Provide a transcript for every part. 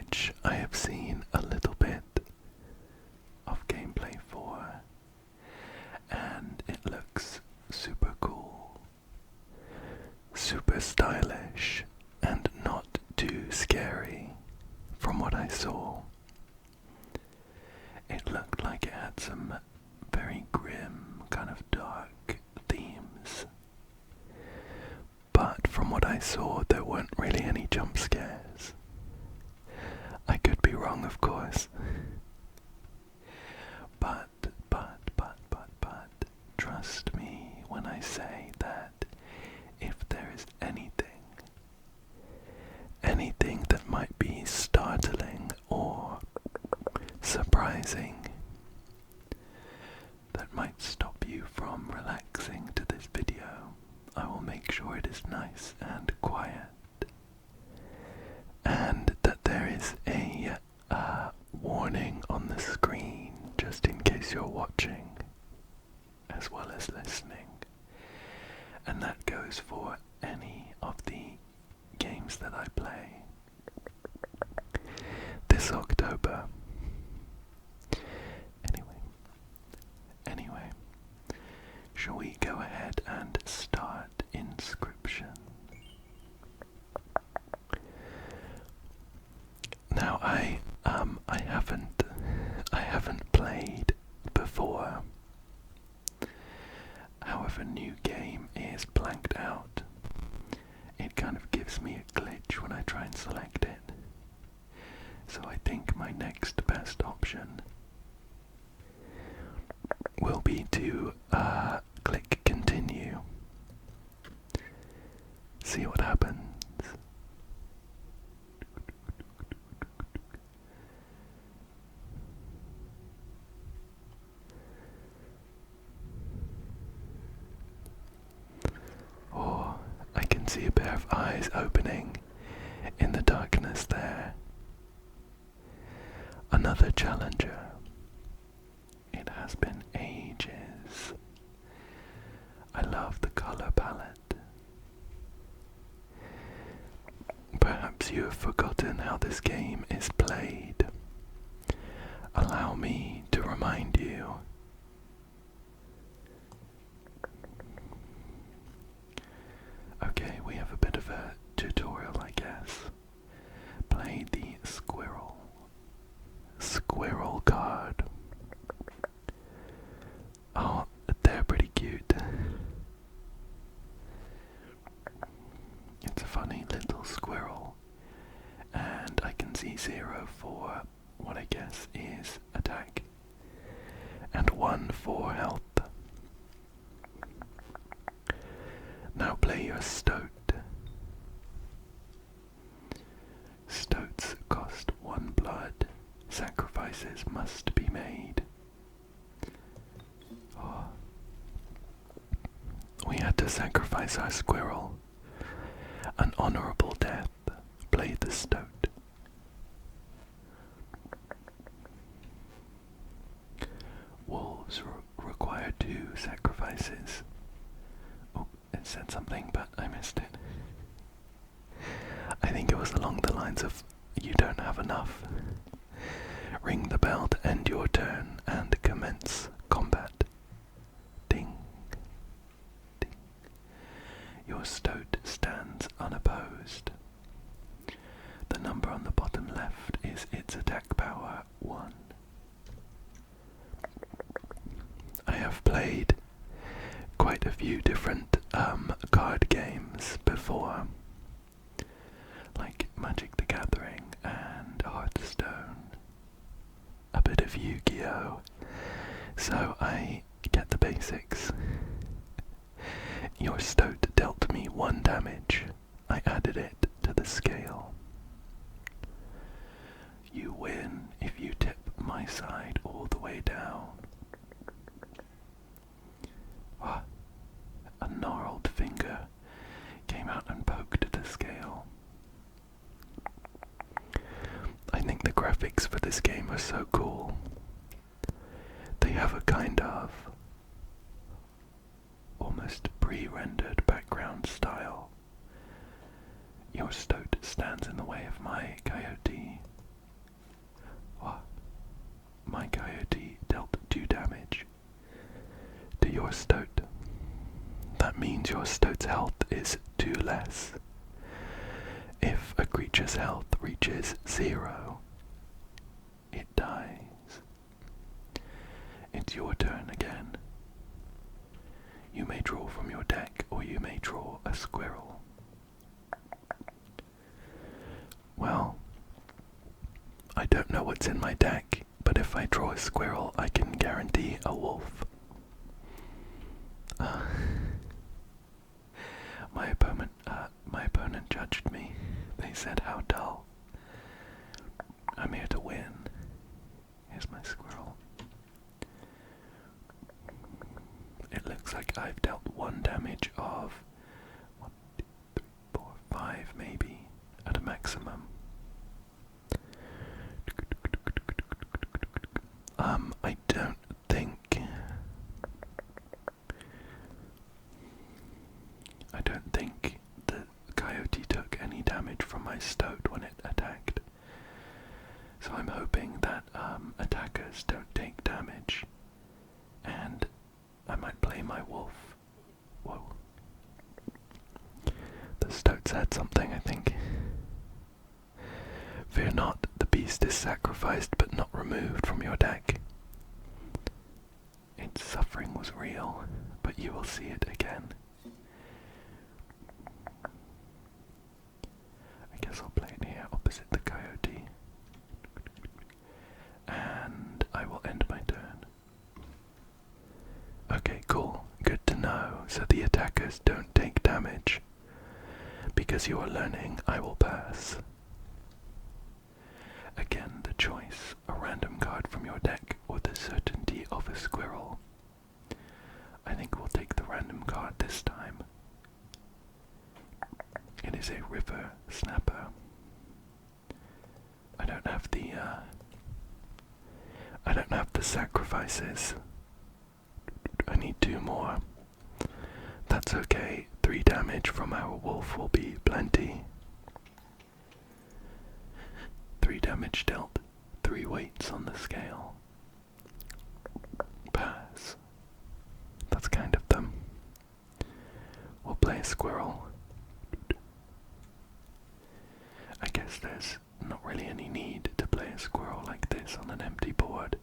which I have seen a little bit of gameplay for, and it looks super cool, super stylish, and not too scary from what I saw. It looked like it had some very grim, kind of dark themes. But from what I saw, there weren't really any jump scares. I could be wrong, of course. But, trust me when I say that if there is anything that might be startling or surprising, that might stop you from relaxing to this video, I will make sure it is nice and quiet, and that there is a warning on the screen just in case you're watching as well as listening, and that goes for any of the games that I play this October. Anyway, shall we go ahead and start Inscryption? Now I haven't played before. However, new game is blanked out. It kind of gives me a glitch when I try and select it. So I think my next best option will be to click continue. See what happens. Oh, I can see a pair of eyes opening in the darkness there. Another challenger. It has been ages. I love the color palette. Perhaps you have forgotten how this game is played. Allow me to remind you. Okay, we have a bit of a tutorial, I guess. Play the squirrel card. Oh, they're pretty cute. It's a funny little squirrel, and I can see 0 for what I guess is attack, and 1 for health. Now play your stoat. Stoats cost 1 blood. Sacrifices must be made. Oh. We had to sacrifice our squirrel. An honorable death. Play the stoat. Wolves require 2 sacrifices. Oh, it said something, but I missed it. I think it was along the lines of, you don't have enough. Ring the bell to end your turn and commence combat. Ding. Ding. Your stoat stands unopposed. The number on the bottom left is its attack power 1. I have played quite a few different card games before, like Magic the Gathering and Hearthstone, a bit of Yu-Gi-Oh! So I get the basics. Your stoat dealt me 1 damage. I added it to the scale. You win if you tip my side all the way down. Ah, a gnarled finger came out and poked the scale. I think the graphics for this game are so cool. They have a kind of almost pre-rendered background style. Your stoat stands in the way of my coyote. your stoat. That means your stoat's health is 2 less. If a creature's health reaches 0, it dies. It's your turn again. You may draw from your deck, or you may draw a squirrel. Well, I don't know what's in my deck, but if I draw a squirrel, I can guarantee a wolf. My opponent judged me. They said, how dull. I'm here to win. Here's my squirrel. It looks like I've dealt 1 damage of 1, 2, 3, 4, 5 maybe, at a maximum. I don't think the coyote took any damage from my stoat when it attacked. So I'm hoping that attackers don't take damage, and I might play my wolf. Whoa. The stoat said something, I think. Fear not, the beast is sacrificed but not removed from your deck. Its suffering was real, but you will see it again. I guess I'll play it here opposite the coyote. And I will end my turn. Okay, cool. Good to know. So the attackers don't take damage. Because you are learning, I will pass. Again, the choice, a random card from your deck or the certainty of a squirrel. I think we'll take the random card this time. It is a river snapper. I don't have the sacrifices. I need 2 more. That's okay. 3 damage from our wolf will be plenty. 3 damage dealt, 3 weights on the scale. Pass. That's kind of them. We'll play a squirrel. I guess there's not really any need to play a squirrel like this on an empty board.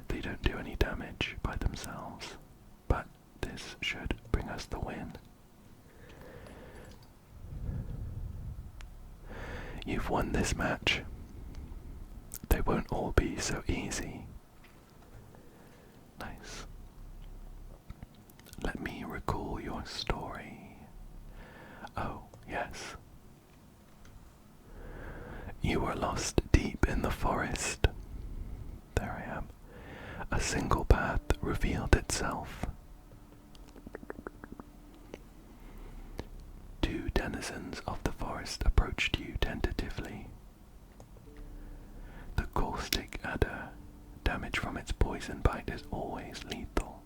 They don't do any damage by themselves, but this should bring us the win. You've won this match. They won't all be so easy. Nice. Let me recall your story. Oh, yes. You were lost deep in the forest. There I am. A single path revealed itself. 2 denizens of the forest approached you tentatively. The caustic adder, damage from its poison bite is always lethal.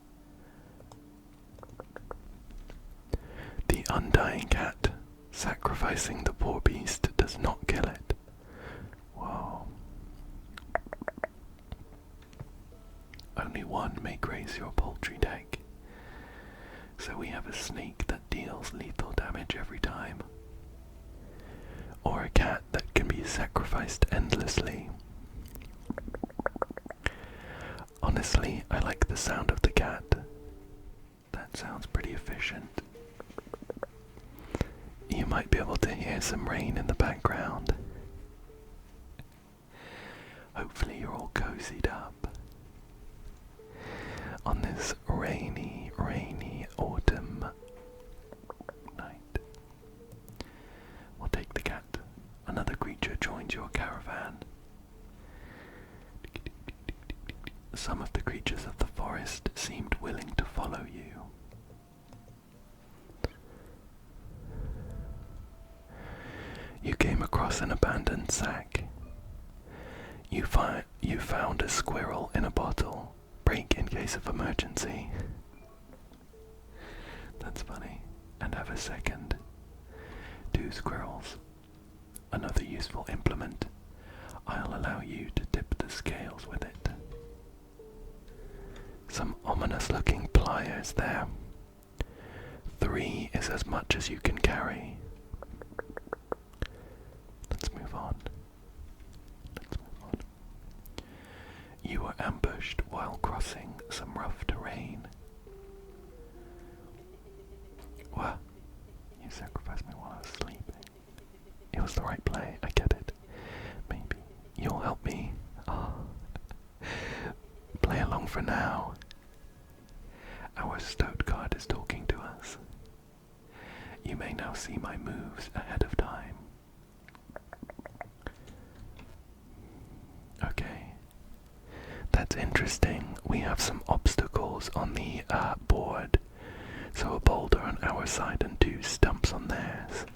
The undying cat, sacrificing the poor beast does not kill it. Whoa. Only 1 may graze your poultry deck. So we have a snake that deals lethal damage every time. Or a cat that can be sacrificed endlessly. Honestly, I like the sound of the cat. That sounds pretty efficient. You might be able to hear some rain in the background. Hopefully you're all cozied up on this rainy, rainy autumn night. We'll take the cat. Another creature joins your caravan. Some of the creatures of the forest seemed willing to follow you. You came across an abandoned sack. You found a squirrel in a bottle. Break in case of emergency. That's funny. And have a second. 2 squirrels. Another useful implement. I'll allow you to tip the scales with it. Some ominous looking pliers there. 3 is as much as you can carry. Let's move on. You were ambushed while crossing some rough terrain. What? You sacrificed me while I was sleeping. It was the right play, I get it. Maybe you'll help me. Oh. Play along for now. Our stout card is talking to us. You may now see my moves ahead of time. Okay. That's interesting. We have some obstacles on the board. So a boulder on our side and 2 stumps on theirs.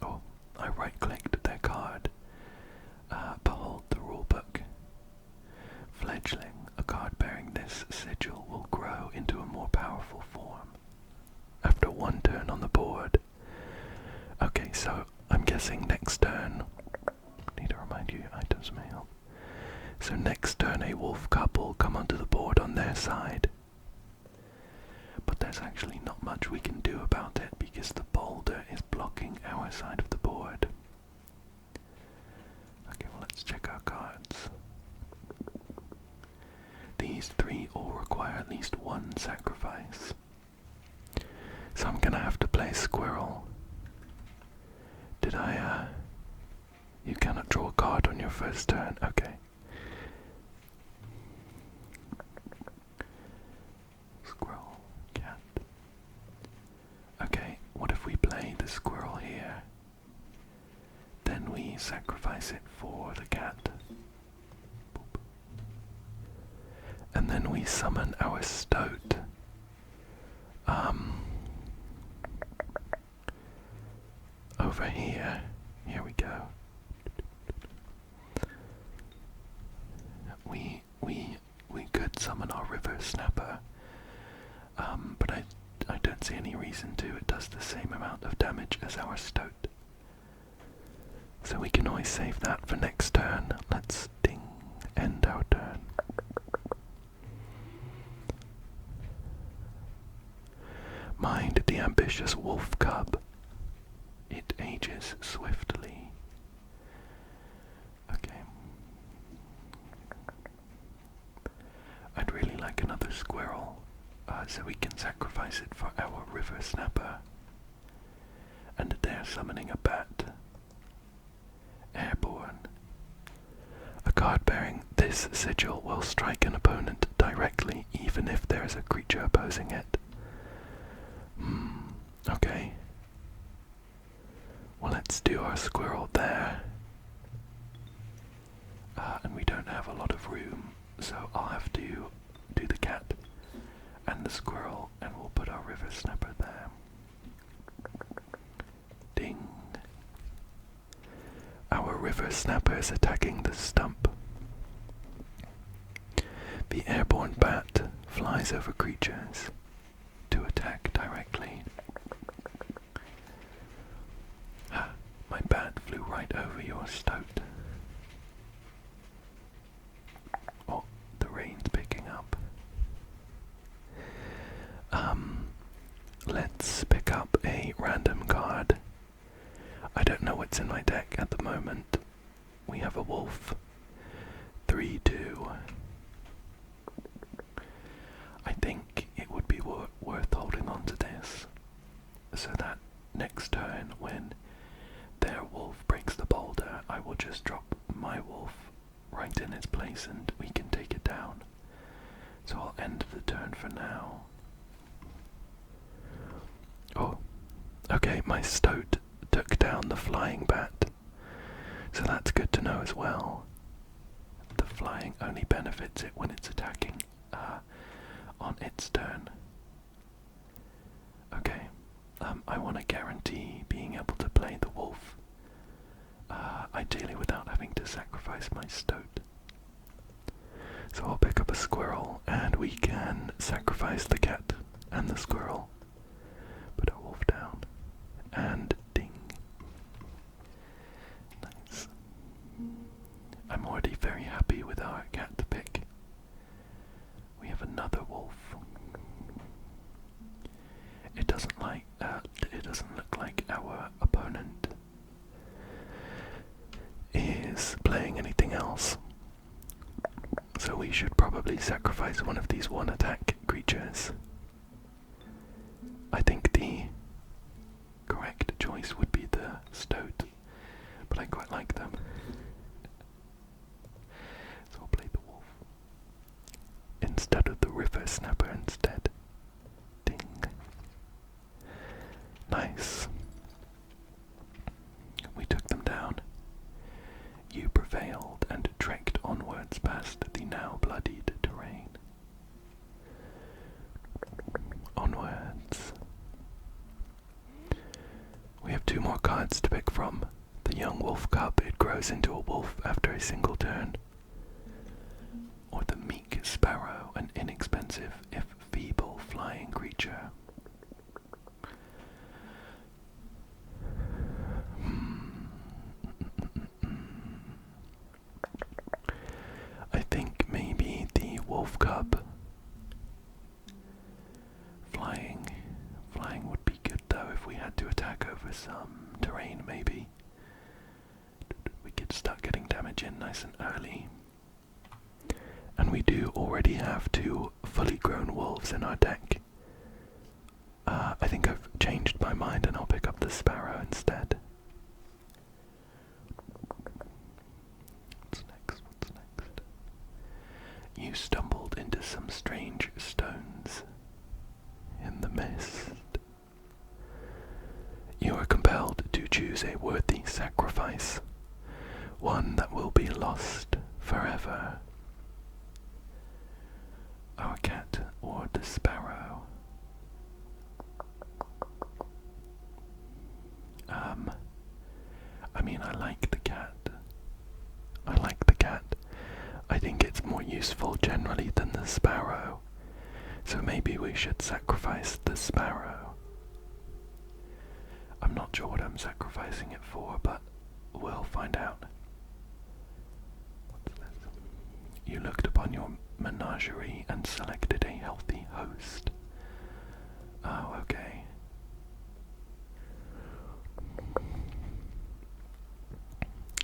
Oh, I right-clicked their card. Behold the rulebook. Fledgling, a card bearing this sigil will grow into a more powerful form after 1 turn on the board. Okay, so I'm guessing next turn. Need to remind you, items may help. So next turn a wolf cub will come onto the board on their side. But there's actually not much we can do about it because the boulder is blocking our side of the board. Okay, well let's check our cards. These 3 all require at least 1 sacrifice. So I'm gonna have to play squirrel. Did I, You cannot draw a card on your first turn, okay. Squirrel, cat. Okay, what if we play the squirrel here? Then we sacrifice it for the cat. Boop. And then we summon our stoat. Over here. Here we go. We could summon our river snapper. But I don't see any reason to. It does the same amount of damage as our stoat. So we can always save that for next turn. Let's end our turn. Mind the ambitious wolf cub. It ages swiftly. Okay. I'd really like another squirrel, so we can sacrifice it for our river snapper. And they're summoning a bat. Airborne. A card bearing this sigil will strike an opponent directly, even if there is a creature opposing it. Okay. Well, let's do our squirrel there. And we don't have a lot of room, so I'll have to do the cat and the squirrel, and we'll put our river snapper there. Ding. Our river snapper is attacking the stump. The airborne bat flies over creatures to attack directly. My bat flew right over your stoat. Oh, the rain's picking up. Let's pick up a random card. I don't know what's in my deck at the moment. We have a wolf. 3/2. I think it would be worth holding on to this, so that next turn when their wolf breaks the boulder, I will just drop my wolf right in its place and we can take it down. So I'll end the turn for now. Oh, okay, my stoat took down the flying bat, so that's good to know as well. The flying only benefits it when it's attacking on its turn. Okay, I want to guarantee being able to play the wolf, ideally without having to sacrifice my stoat. So I'll pick up a squirrel and we can sacrifice the cat and the squirrel. Put our wolf down and ding. Nice. I'm already very happy with our cat pick. sacrifice one of these one-attack creatures. I think the correct choice would be the stoat, but I quite like them. So I'll play the wolf instead of the river snapper instead. Ding. Nice. We took them down. You prevailed and trekked onwards past the now bloodied terrain. Onwards. We have 2 more cards to pick from. The young wolf cub, it grows into a wolf after a single turn. Or the meek sparrow, an inexpensive, if feeble, flying creature. I think maybe the wolf cub. Flying would be good though if we had to attack over some terrain maybe. We could start getting damage in nice and early. And we do already have 2 fully grown wolves in our deck. I think I've changed my mind and I'll pick up the sparrow instead. What's next? You stumbled into some strange stones in the mist. You are compelled to choose a worthy sacrifice, one that will be lost forever. Our cat or the sparrow? I mean, I like the cat. I think it's more useful generally than the sparrow, so maybe we should sacrifice the sparrow. I'm not sure what I'm sacrificing it for, but we'll find out. What's this? You looked upon your menagerie and selected a healthy host. Oh, okay.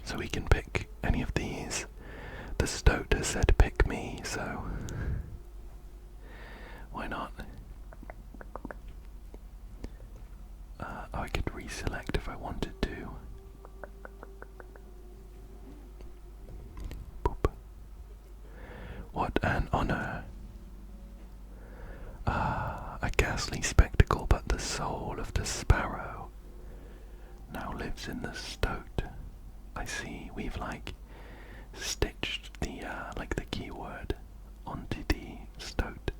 So we can pick any of these. The stoat has said pick me, so why not? I could reselect if I wanted to. Boop. What an honor. A ghastly spectacle, but the soul of the sparrow now lives in the stoat. I see, we've stitched the the keyword onto the stoat.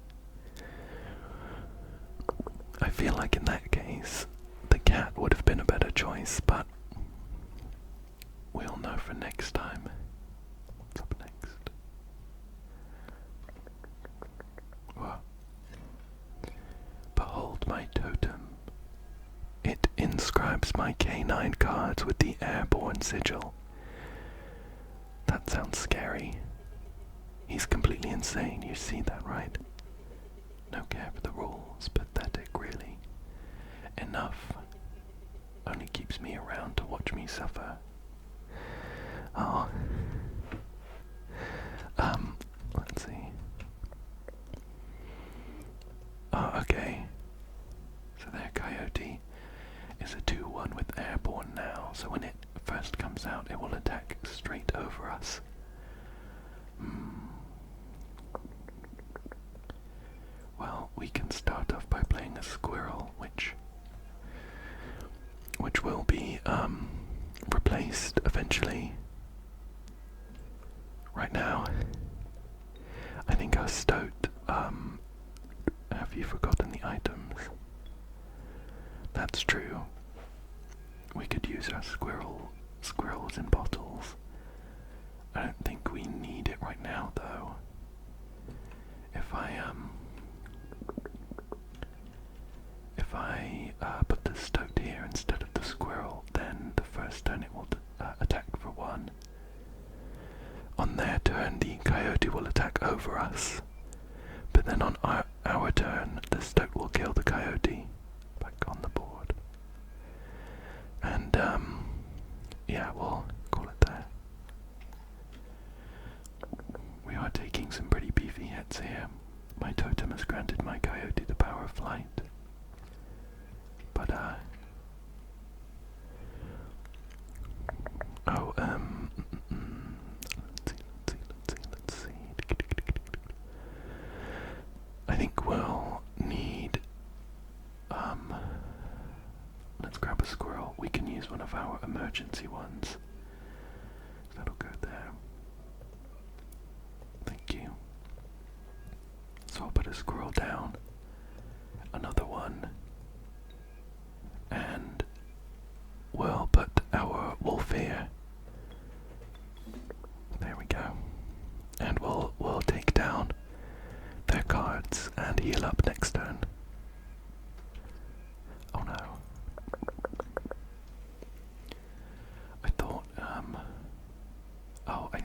I feel like in that case the cat would have been a better choice, but we'll know for next time. What's up next? Whoa. Behold my totem. It inscribes my canine cards with the airborne sigil. That sounds scary. He's completely insane, you see that, right? No care for the rules, pathetic, really. Enough. Only keeps me around to watch me suffer. Oh. Let's see. Oh, okay. So their coyote is a 2/1 with airborne now, so when it first comes out, it will attack straight over us. Well, we can start off by playing a squirrel, which will be replaced eventually. Right now, I think our stoat. Have you forgotten the items? That's true. We could use our squirrels in bottles. I don't think we need it right now, though. If I put the stoat here instead of the squirrel, then the first turn it will attack for 1. On their turn, the coyote will attack over us, but then on our turn, the stoat will kill the coyote. Back on the board. And, yeah, we'll call it there. We are taking some pretty beefy hits here. My totem has granted my coyote the power of flight. But, let's see. I think we'll need, let's grab a squirrel. We can use one of our emergency ones. That'll go there. Thank you. So I'll put a squirrel down, another one, and we'll put our wolf here. There we go. And we'll take down their cards and heal up next turn. Oh no. I thought, oh, I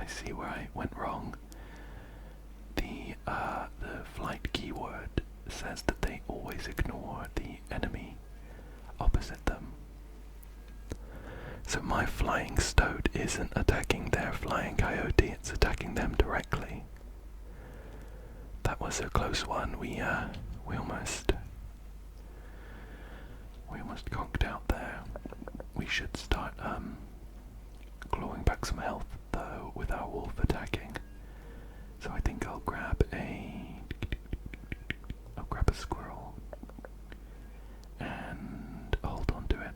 see where I went wrong. The flight keyword says that they always ignore the enemy opposite them. So my flying stoat isn't attacking their flying coyote, it's attacking them directly. That was a close one. We almost conked out there. We should start clawing back some health though with our wolf attacking. So I think I'll grab a squirrel and hold on to it.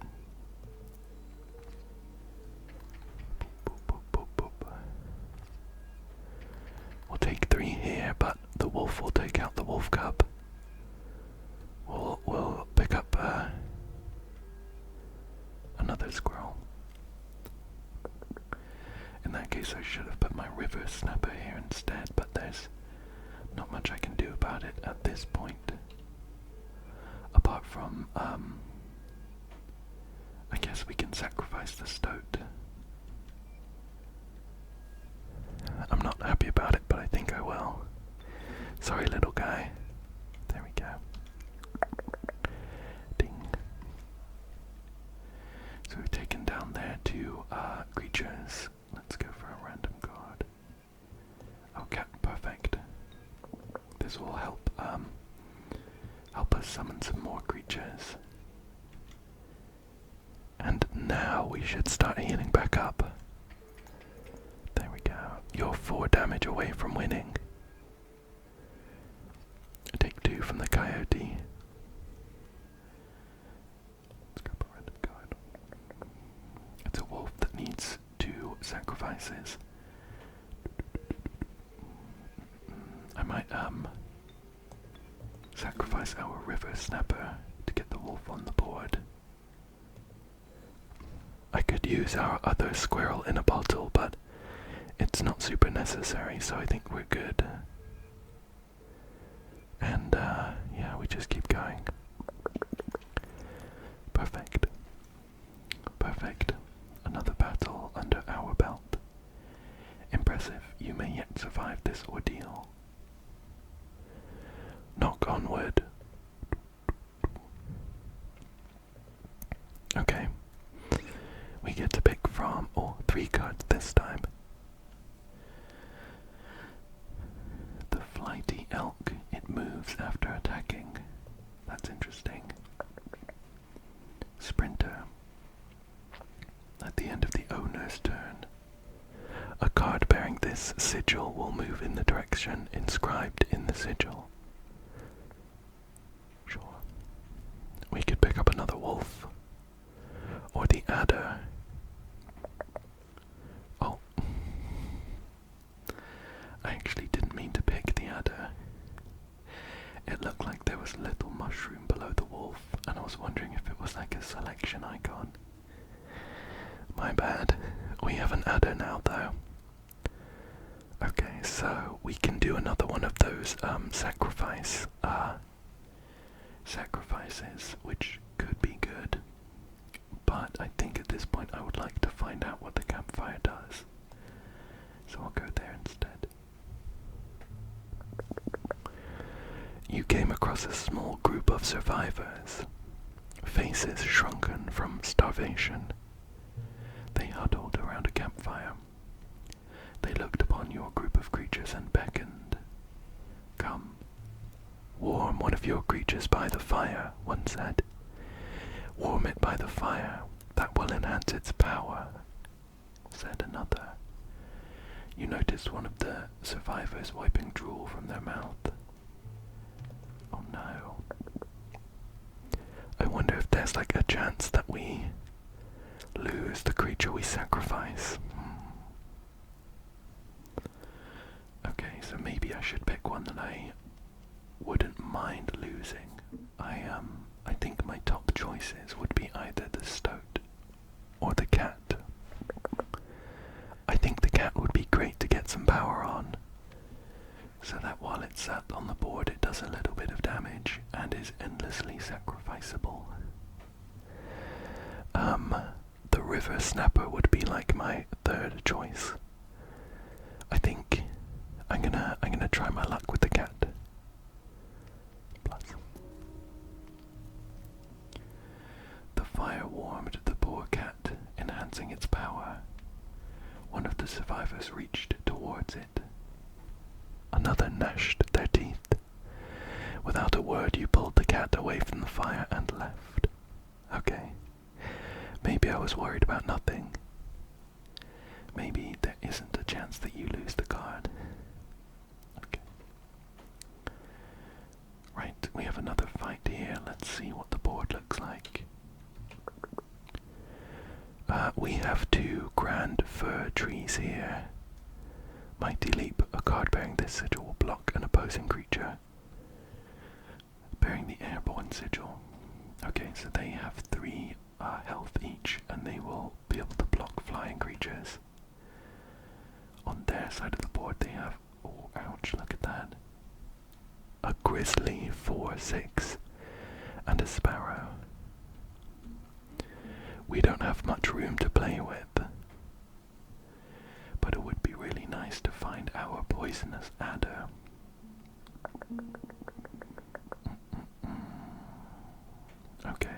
Boop, boop, boop, boop. We'll take 3 here, but the wolf will take out the wolf cub. We'll pick up another squirrel. In that case, I should have put my river snapper here instead, but there's not much I can do about it at this point. Apart from, I guess we can sacrifice the stoat. I'm not happy about it, but I think I will. Sorry, little guy. There we go. Ding. So we've taken down their 2 creatures. Let's go for a random card. Okay, perfect. This will help us summon some more creatures. And now we should start healing back up. There we go. You're 4 damage away from winning. Take 2 from the coyote. Let's grab a random card. It's a wolf that needs 2 sacrifices. I might sacrifice our river snapper to get the wolf on the board. I could use our other squirrel in a bottle, but it's not super necessary, so I think we're good. And yeah, we just keep going. Perfect. Perfect. Another battle under our belt. Impressive. You may yet survive this ordeal. Knock on wood. Okay. We get to pick from 3 cards this time. The flighty elk. It moves after attacking. That's interesting. Sprinter. At the end of the owner's turn, a card bearing this sigil will move in the direction inscribed in the sigil. Sure. We could pick up another wolf. Or the adder. Oh. I actually didn't mean to pick the adder. It looked like there was a little mushroom below the wolf, and I was wondering if it was like a selection icon. My bad. We have an adder now, though. Okay, so we can do another one of those sacrifices, which could be good. But I think at this point I would like to find out what the campfire does. So I'll go there instead. You came across a small group of survivors, faces shrunken from starvation. They huddled around a campfire. They looked upon your group of creatures and beckoned. Come, warm one of your creatures by the fire, one said. Warm it by the fire, that will enhance its power, said another. You noticed one of the survivors wiping drool from their mouth. Oh no. I wonder if there's like a chance that we lose the creature we sacrifice. Okay, so maybe I should pick one that I wouldn't mind losing. I think my top choices would be either the stoat or the cat. I think the cat would be great to get some power on, so that while it's sat on the board it does a little bit of damage and is endlessly sacrificable. The river snapper would be like my third choice. I think I'm gonna try my luck with the cat. Plus. The fire warmed the poor cat, enhancing its power. One of the survivors reached towards it. Another gnashed their teeth. Without a word, you pulled the cat away from the fire and left. Okay. Maybe I was worried about nothing. Maybe there isn't a chance that you lose the card. Okay. Right, we have another fight here. Let's see what the board looks like. We have two grand fir trees here. Mighty Leap, a card bearing this sigil will block an opposing creature bearing the airborne sigil. Okay, so they have 3 health each, and they will be able to block flying creatures. On their side of the board they have, oh ouch, look at that. A grizzly 4/6 and a sparrow. We don't have much room to play with, but it would be really nice to find our poisonous adder. Okay.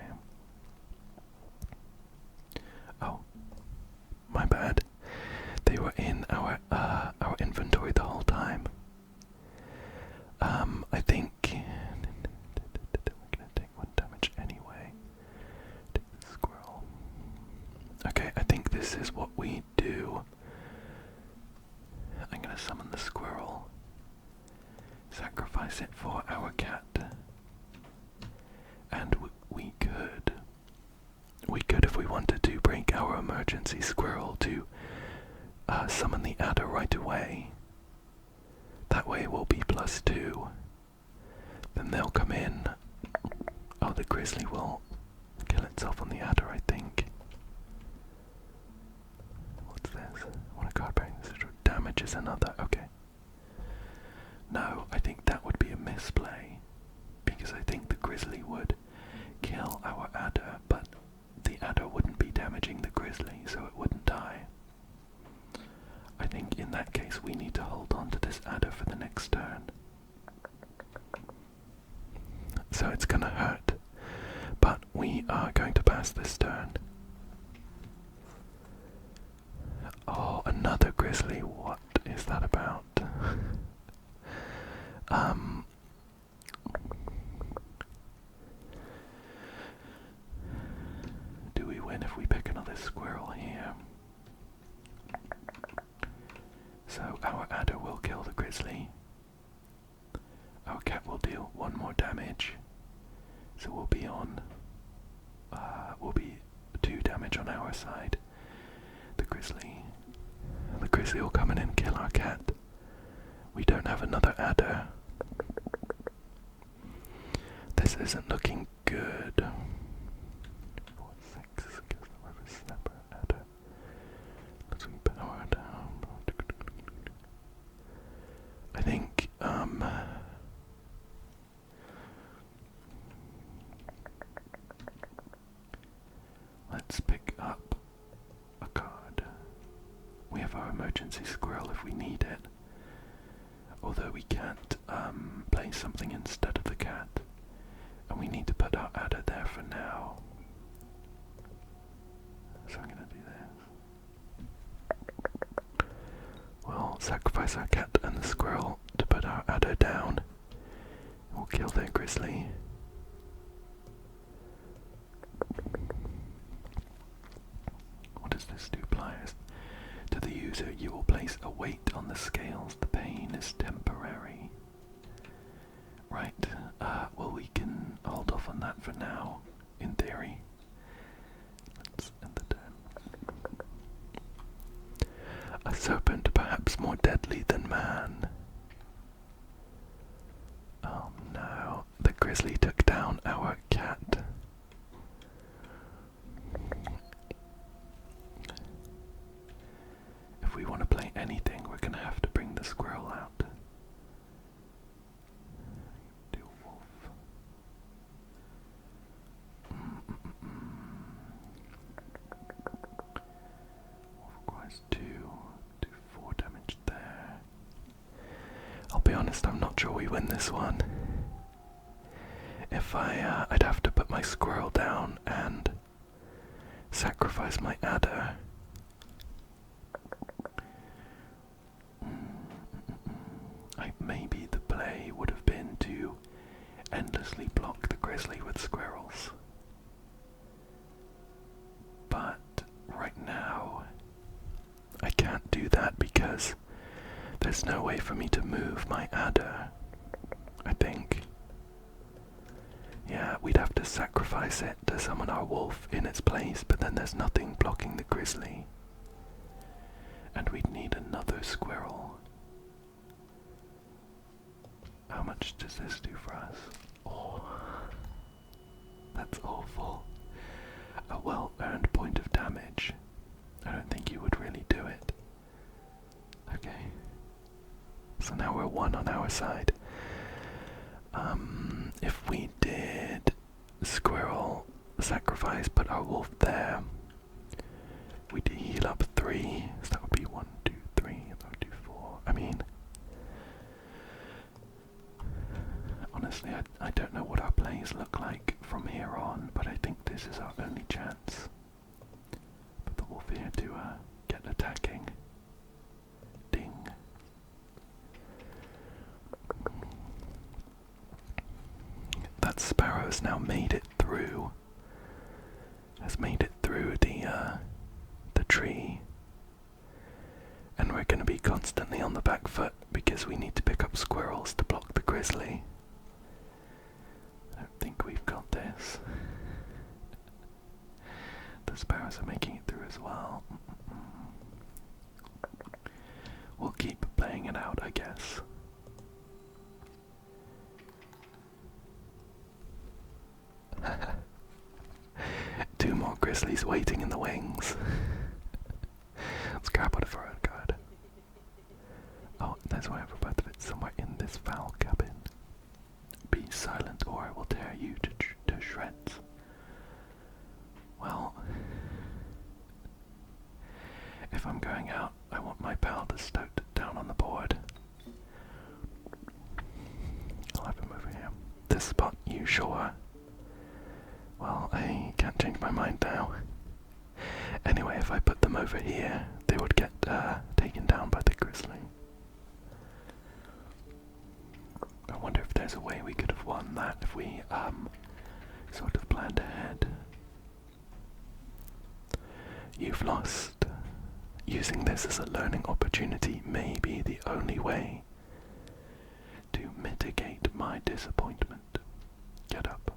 Oh, my bad. They were in our inventory the whole time. I think we're gonna take 1 damage anyway. Take the squirrel. Okay, I think this is what we do. I'm gonna summon the squirrel. Sacrifice it for our cat. And we could, if we wanted to, break our emergency squirrel to summon the adder right away. That way we'll be +2. Then they'll come in. Oh, the grizzly will kill itself on the adder, I think. What's this? One card bearing this damages another. Okay. No, I think that would be a misplay, because I think the grizzly would kill our adder, but the adder wouldn't be damaging the grizzly, so it wouldn't die. I think in that case we need to hold on to this adder for the next turn. So it's gonna hurt, but we are going to pass this turn. Oh, another grizzly, what is that about? Do we win if we pick another squirrel here? So our adder will kill the grizzly. Our cat will deal 1 more damage. So we'll be on, we'll be 2 damage on our side. The grizzly will come in and kill our cat. We don't have another adder. This isn't looking good. 4/6 kills the river snapper adder. Let's power down. I think let's pick up a card. We have our emergency squirrel if we need it. Although we can't play something instead of the cat. And we need to put our adder there for now. So I'm gonna do this. We'll sacrifice our cat and the squirrel to put our adder down. Kill their grizzly. What does this do, pliers? To the user, you will place a weight on the scales. The pain is temporary. Right, well, we can hold off on that for now, in theory. Let's end the turn. A serpent, perhaps more deadly than man. Oh no, the grizzly took down our cat. If we want to play anything, we're going to have to bring the squirrel out. Do a wolf. Wolf requires 2. Do 4 damage there. I'll be honest, I'm not sure we win this one. If I'd have to put my squirrel down and sacrifice my adder. Maybe the play would have been to endlessly block the grizzly with squirrels. But right now, I can't do that because there's no way for me to move my adder, I think. Yeah, we'd have to sacrifice it to summon our wolf in its place, but then there's nothing blocking the grizzly. And we'd need another squirrel. How much does this do for us? Oh, that's awful. A well-earned point of damage. I don't think you would really do it. Okay. So now we're 1 on our side. If we did squirrel sacrifice, put our wolf there, we'd heal up 3. So that would be 1, 2, 3. That would do 4. I mean, honestly, I don't know what our plays look like from here on, but I think this is our only chance. Put the wolf here to get attacking. Ding. That sparrow's now made it through. Has made it through the tree. And we're going to be constantly on the back foot because we need to pick up squirrels to block the grizzly. I don't think we've got this. The sparrows are making it through as well. We'll keep playing it out, I guess. Two more grizzlies waiting in the wings. Let's grab whatever I've got. Oh, there's one for both of it somewhere in this foul cabin. Be silent or I will tear you to shreds. Well, if I'm going out, I want my pal to stoat down on the board. I'll have him over here. This spot, you sure? Well, I can't change my mind now. Anyway, if I put them over here, they would get taken down by the grizzly. I wonder if there's a way we could have won that if we sort of planned ahead. You've lost. Using this as a learning opportunity may be the only way to mitigate my disappointment. Get up.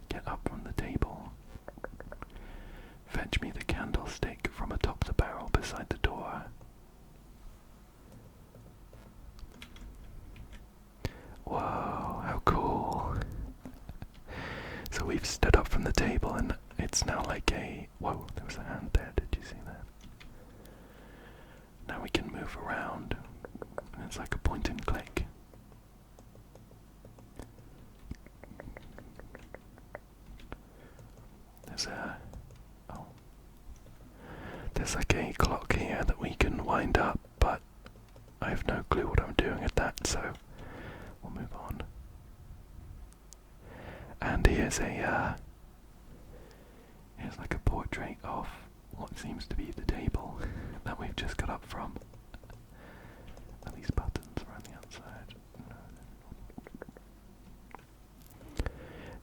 Get up from the table. Fetch me the candlestick from atop the barrel beside the door. Whoa, how cool. So we've stood up from the table and it's now like a... Whoa, there was a hand there, did you see that? Now we can move around and it's like a point and click. There's like a clock here that we can wind up, but I have no clue what I'm doing at that, so we'll move on. And here's like a portrait of what seems to be the table that we've just got up from. Are these buttons around the outside? No.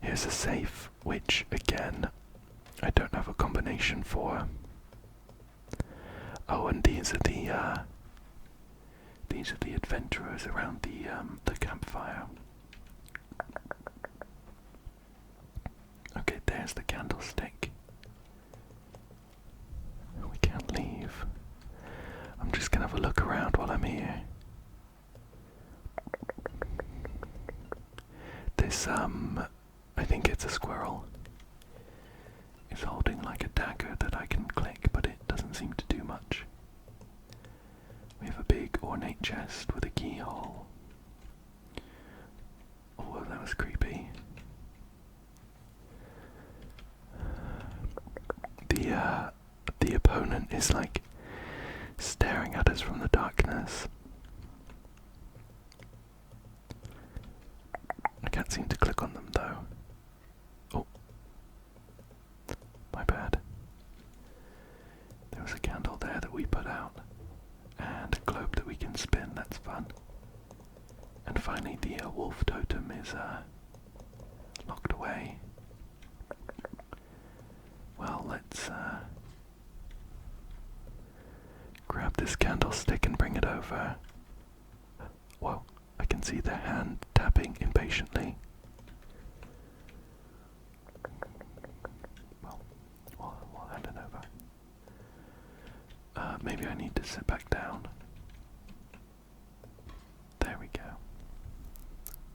Here's a safe, which again, I don't have a combination for. Oh, and these are the adventurers around the campfire. Okay, there's the candlestick. We can't leave. I'm just gonna have a look around while I'm here. This, I think it's a squirrel. It's holding like a dagger that I can click, but it doesn't seem to do much. We have a big ornate chest with a keyhole. Oh, that was creepy. The opponent is like staring at us from the darkness. I can't seem to click on them though. Oh, my bad. There was a candle there that we put out, and a globe that we can spin. That's fun. And finally, the wolf totem is locked away. Well, let's grab this candlestick and bring it over. Whoa, I can see their hand tapping impatiently. Well, we'll hand it over. Maybe I need to sit back down. There we go.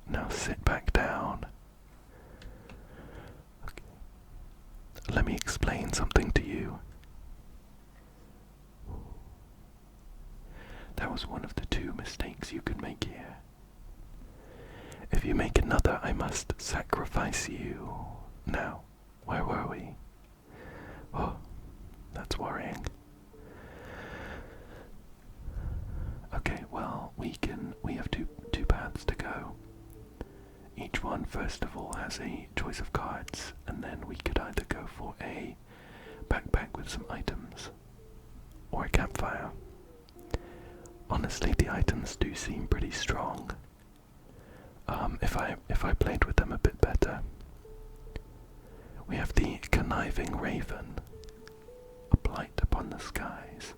Now sit back down. Okay. Let me explain something to you. That was one of the 2 mistakes you could make here. If you make another, I must sacrifice you. Now, where were we? Oh, that's worrying. Okay, well, we have two paths to go. Each one, first of all, has a choice of cards, and then we could either go for a backpack with some items, or a campfire. Honestly, the items do seem pretty strong. If I played with them a bit better. We have the conniving raven, a blight upon the skies.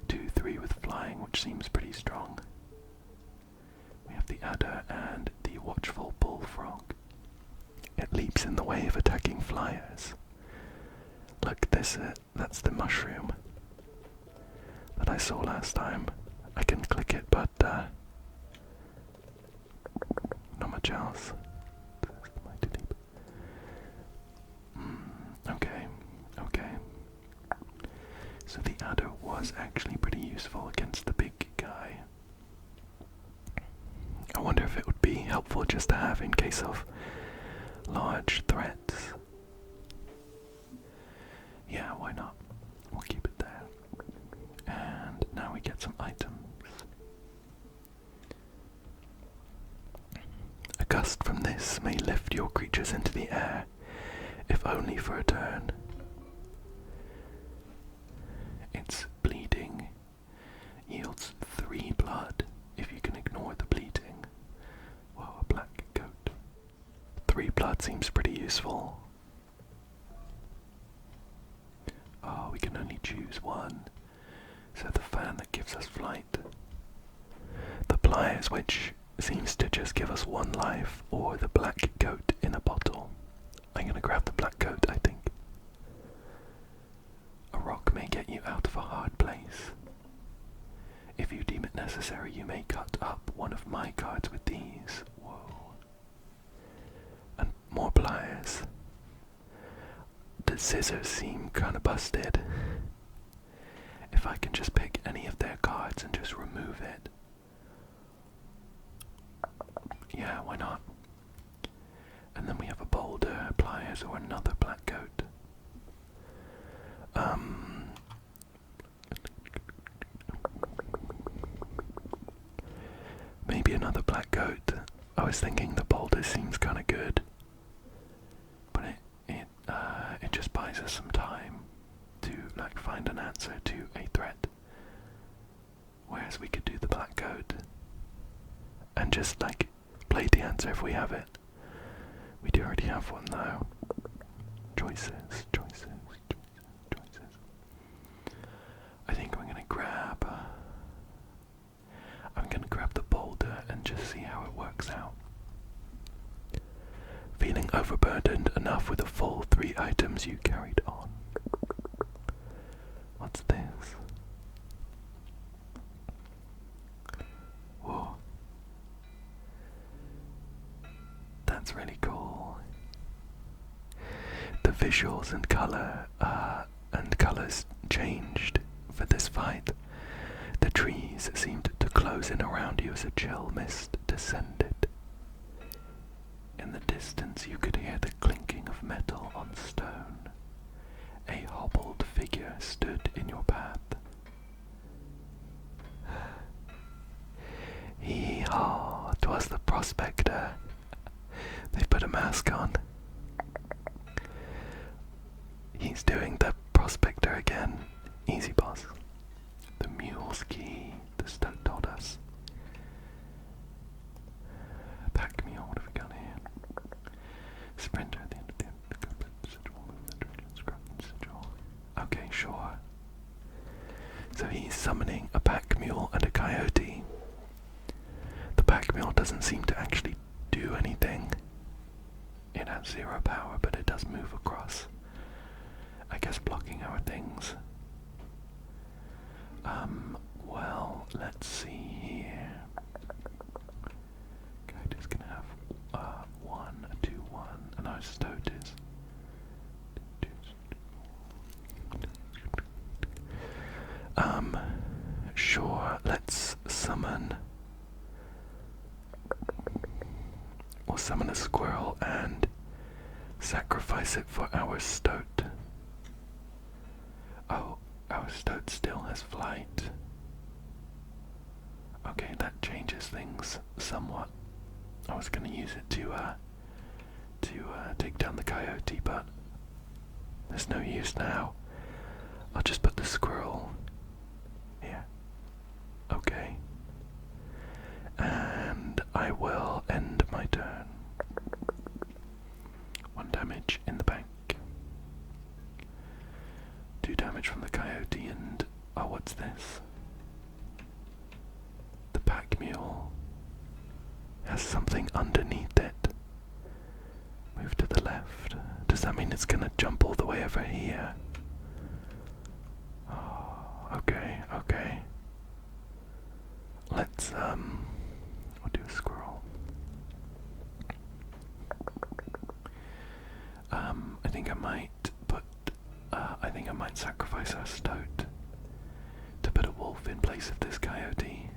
2/3 with flying, which seems pretty strong. We have the adder and the watchful bullfrog. It leaps in the way of attacking flyers. Look, that's the mushroom that I saw last time. I can click it, but not much else. Okay. So the adder was actually pretty useful against the big guy. I wonder if it would be helpful just to have in case of large threats. Yeah, why not? We'll keep it there. And now we get some items. A gust from this may lift your creatures into the air, if only for a turn. Its bleeding yields 3 blood if you can ignore the bleeding. Whoa, a black goat. 3 blood seems pretty useful. Oh, we can only choose one. So the fan that gives us flight. The pliers, which seems to just give us 1 life, or the black goat in a bottle. I'm gonna grab the black goat, I think. A rock may get you out of a hard place. If you deem it necessary, you may cut up one of my cards with these. Whoa. And more pliers. The scissors seem kinda busted. If I can just pick any of their cards and just remove it. Yeah, why not? And then we have a boulder, pliers, or another black goat. Maybe another black goat. I was thinking the boulder seems kinda good. But it just buys us some time to find an answer to a threat. Whereas we could do the black goat and just play the answer if we have it. We do already have one though. Choices, choices, choices, choices. I think I'm gonna grab the boulder and just see how it works out. Feeling overburdened enough with the full 3 items you carried on. What's this? Whoa. That's really cool. The visuals and colours changed for this fight. The trees seemed to close in around you as a chill mist descended. In the distance you could hear the clinking of metal on stone. A hobbled figure stood in your path. Hee-haw, 'twas the prospector. They put a mask on. He's doing the prospector again. Easy, boss. The mule's key, the stoat told us. Pack mule, what have we got here? Sprinter at the end of the sigil. Okay, sure. So he's summoning a pack mule and a coyote. The pack mule doesn't seem to actually do anything. It has 0 power, but it does move across. I guess blocking our things. Well, let's see here. Coyote's gonna have 1, 2, 1, and our stoat is. Sure, let's summon. We'll summon a squirrel and sacrifice it for our stoat. Oh, our stoat still has flight. Okay, that changes things somewhat. I was going to use it to take down the coyote, but there's no use now. I'll just put the squirrel here. Okay. And I will end my turn. 1 damage in the bank. 2 damage from the coyote and... oh, what's this? The pack mule has something underneath it. Move to the left. Does that mean it's gonna jump all the way over here? Oh, okay, okay. Let's, we'll do a squirrel. I think I might sacrifice our stoat to put a wolf in place of this coyote.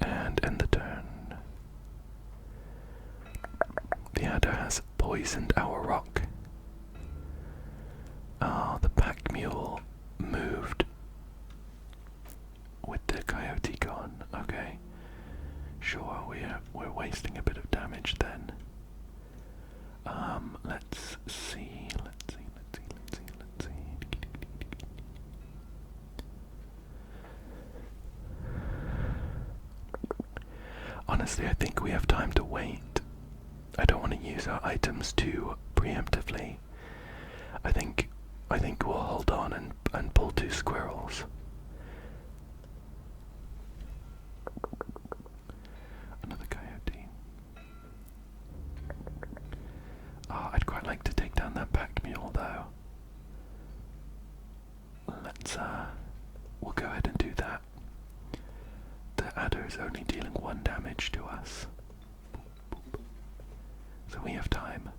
And end the turn. The adder has poisoned our rock. The pack mule moved with the coyote gone. Okay. Sure, we're wasting a bit of damage then. Let's see. Honestly, I think we have time to wait. I don't want to use our items too preemptively. I think we'll hold on and pull 2 squirrels. Another coyote. Oh, I'd quite like to take down that pack mule though. We'll go ahead and do that. The adder is only dealing 1 damage to us. So we have time.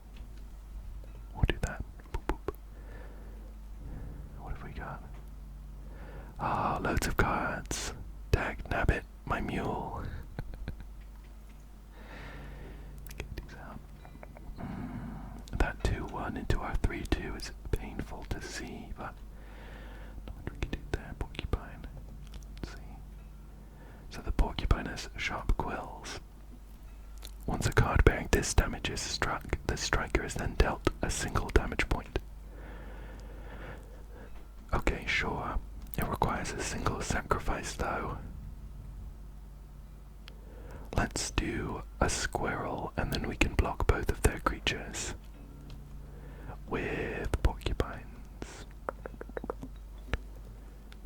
We'll do that. What have we got? Loads of cards. Dag nabbit, my mule. Get these out. That 2-1 into our 3-2 is painful to see, but not much we can do there. Porcupine. Let's see. So the porcupine has sharp quills. Once a card bearing this damage is struck, the striker is then dealt a single damage point. Okay, sure. It requires a single sacrifice though. let's do a squirrel, and then we can block both of their creatures with porcupines.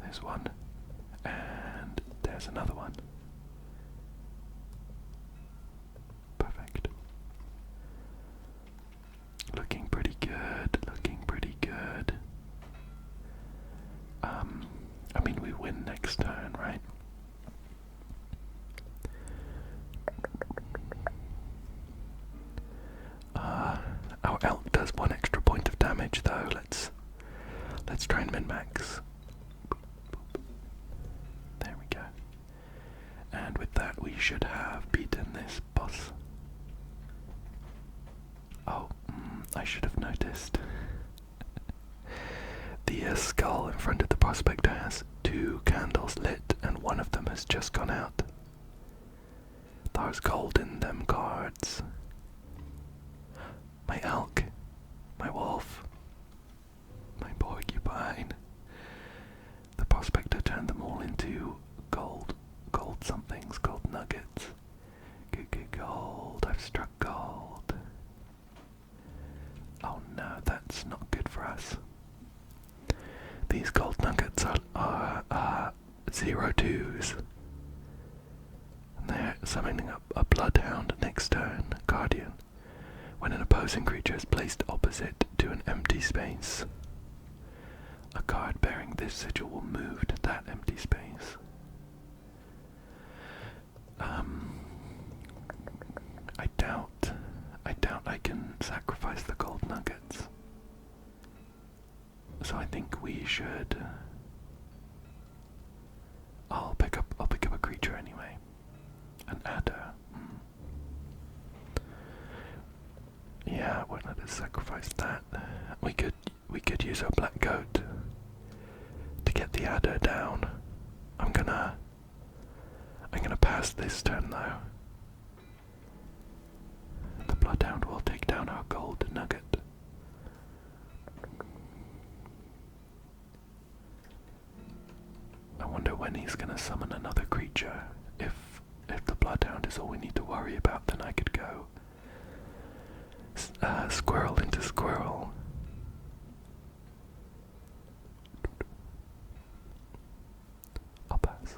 There's one, and there's another one. Perfect. Looking pretty good, looking pretty good. I mean, we win next turn, right? Our elk does 1 extra point of damage though. Let's try and min-max. There we go. And with that we should have beaten this boss. Oh, I should have noticed. The skull in front of the prospector has 2 candles lit and one of them has just gone out. There's gold in them cards. My elk, my wolf, my porcupine. The prospector turned them all into gold somethings, gold nuggets. Gold, I've struck gold. Oh no, that's not good for us. These gold nuggets are 0-2s. And they're summoning up a bloodhound next turn, guardian. When an opposing creature is placed opposite to an empty space, a card bearing this sigil will move to that empty space. I doubt I can sacrifice the gold nuggets. So I think we should. I'll pick up a creature anyway. An adder. Yeah, won't let us sacrifice that. We could use our black goat to get the adder down. I'm gonna pass this turn though. The bloodhound will take down our gold nugget. I wonder when he's gonna summon another creature. If the bloodhound is all we need to worry about, then I could go squirrel into squirrel. I'll pass.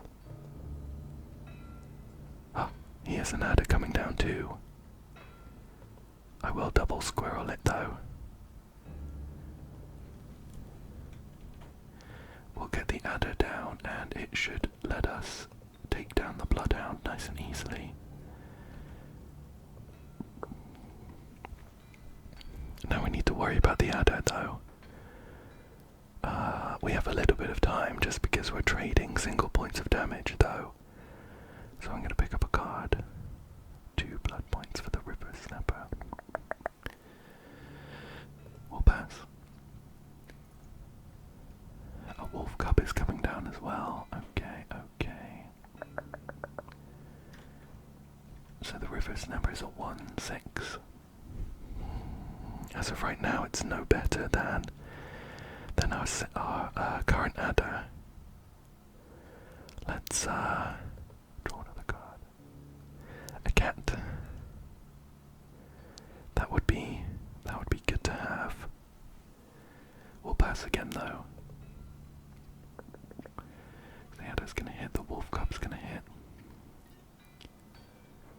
Ah, he has an adder coming down too. I will double squirrel it though. We'll get the adder down and it should let us take down the bloodhound nice and easily. Now we need to worry about the adder though. We have a little bit of time just because we're trading single points of damage though. So I'm going to pick up a card. 2 blood points for the river snapper. We'll pass. A wolf cub is coming down as well. Okay. So the river snapper is a 1/6. As of right now, it's no better than our current adder. Let's draw another card. A cat. That would be good to have. We'll pass again though. The adder's gonna hit. The wolf cub's gonna hit.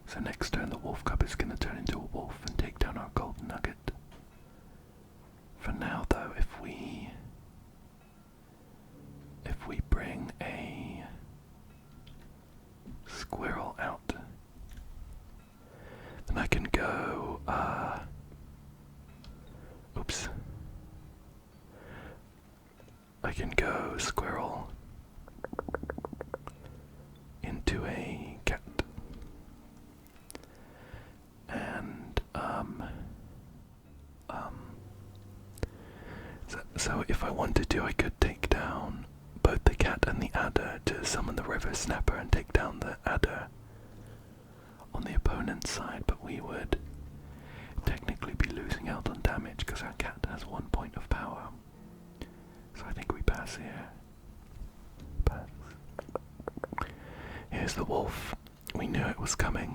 So next turn, the wolf cub is gonna turn into a wolf and take down our golden nugget. For now though, if we bring a squirrel out, then I can go, oops. I can go squirrel into a cat. And, so if I wanted to, I could take down both the cat and the adder to summon the river snapper and take down the adder on the opponent's side, but we would technically be losing out on damage because our cat has 1 point of power. So I think we pass here. Pass. Here's the wolf. We knew it was coming.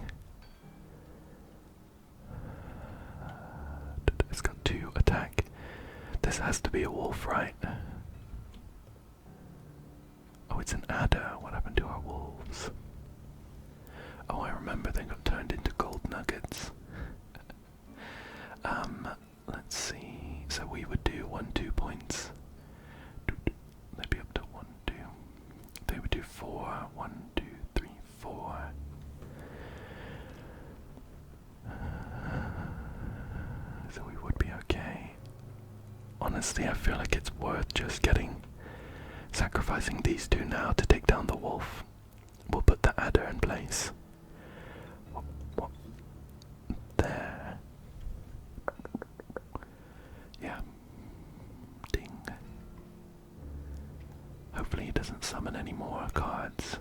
This has to be a wolf, right? Oh, it's an adder. What happened to our wolves? Oh, I remember they got turned into gold nuggets. Let's see. So we would do 1, 2 points. They'd be up to 1, 2. They would do 4. 1, 2, 3, 4. So we would be okay. Honestly, I feel like it's worth just sacrificing these two now to take down the wolf. We'll put the adder in place. What? There. Yeah. Ding. Hopefully he doesn't summon any more cards.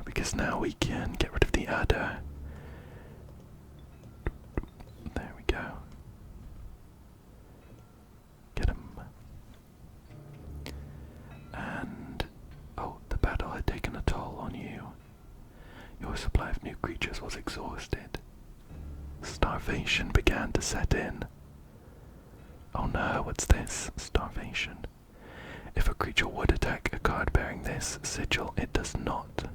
Because now we can get rid of the adder. There we go. Get him. And oh, the battle had taken a toll on you. Your supply of new creatures was exhausted. Starvation began to set in. Oh no, what's this? Starvation. If a creature would attack a card bearing this sigil, it does not.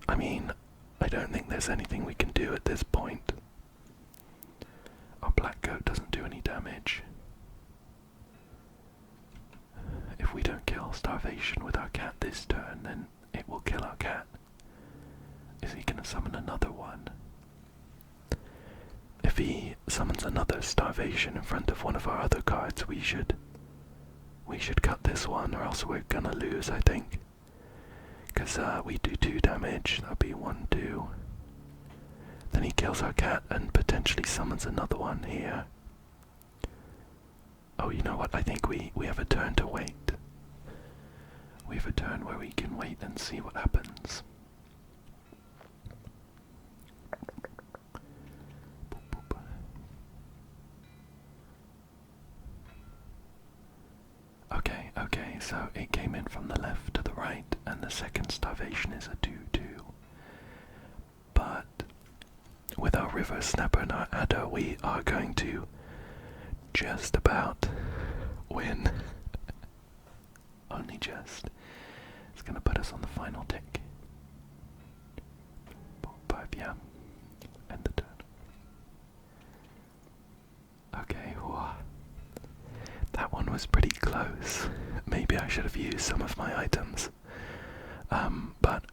I mean, I don't think there's anything we can do at this point. Our black goat doesn't do any damage. If we don't kill starvation with our cat this turn, then it will kill our cat. Is he gonna summon another one? If he summons another starvation in front of one of our other cards, we should cut this one, or else we're gonna lose, I think. Because we do 2 damage, that'll be 1, 2. Then he kills our cat and potentially summons another one here. Oh, you know what? I think we have a turn to wait. We have a turn where we can wait and see what happens. Boop, boop. Okay, so it came in from the left to the right, and the second starvation is a 2-2. But with our river snapper and our adder, we are going to just about win. Only just. It's going to put us on the final tick. 5, yeah. End the turn. Okay, whoa. That one was pretty close. Maybe I should have used some of my items. But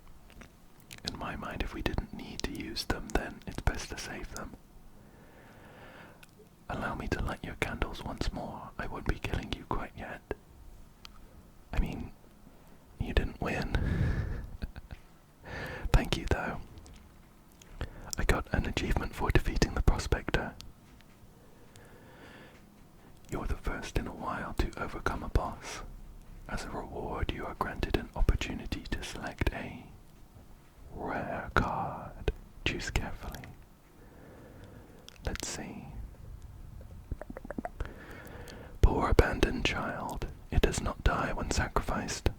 in my mind, if we didn't need to use them, then it's best to save them. Allow me to light your candles once more. I won't be killing you quite yet. I mean, you didn't win. Thank you, though. I got an achievement for defeating the prospector. You're the first in a while to overcome a boss. As a reward, you are granted an opportunity to select a rare card. Choose carefully. Let's see. Poor abandoned child. It does not die when sacrificed.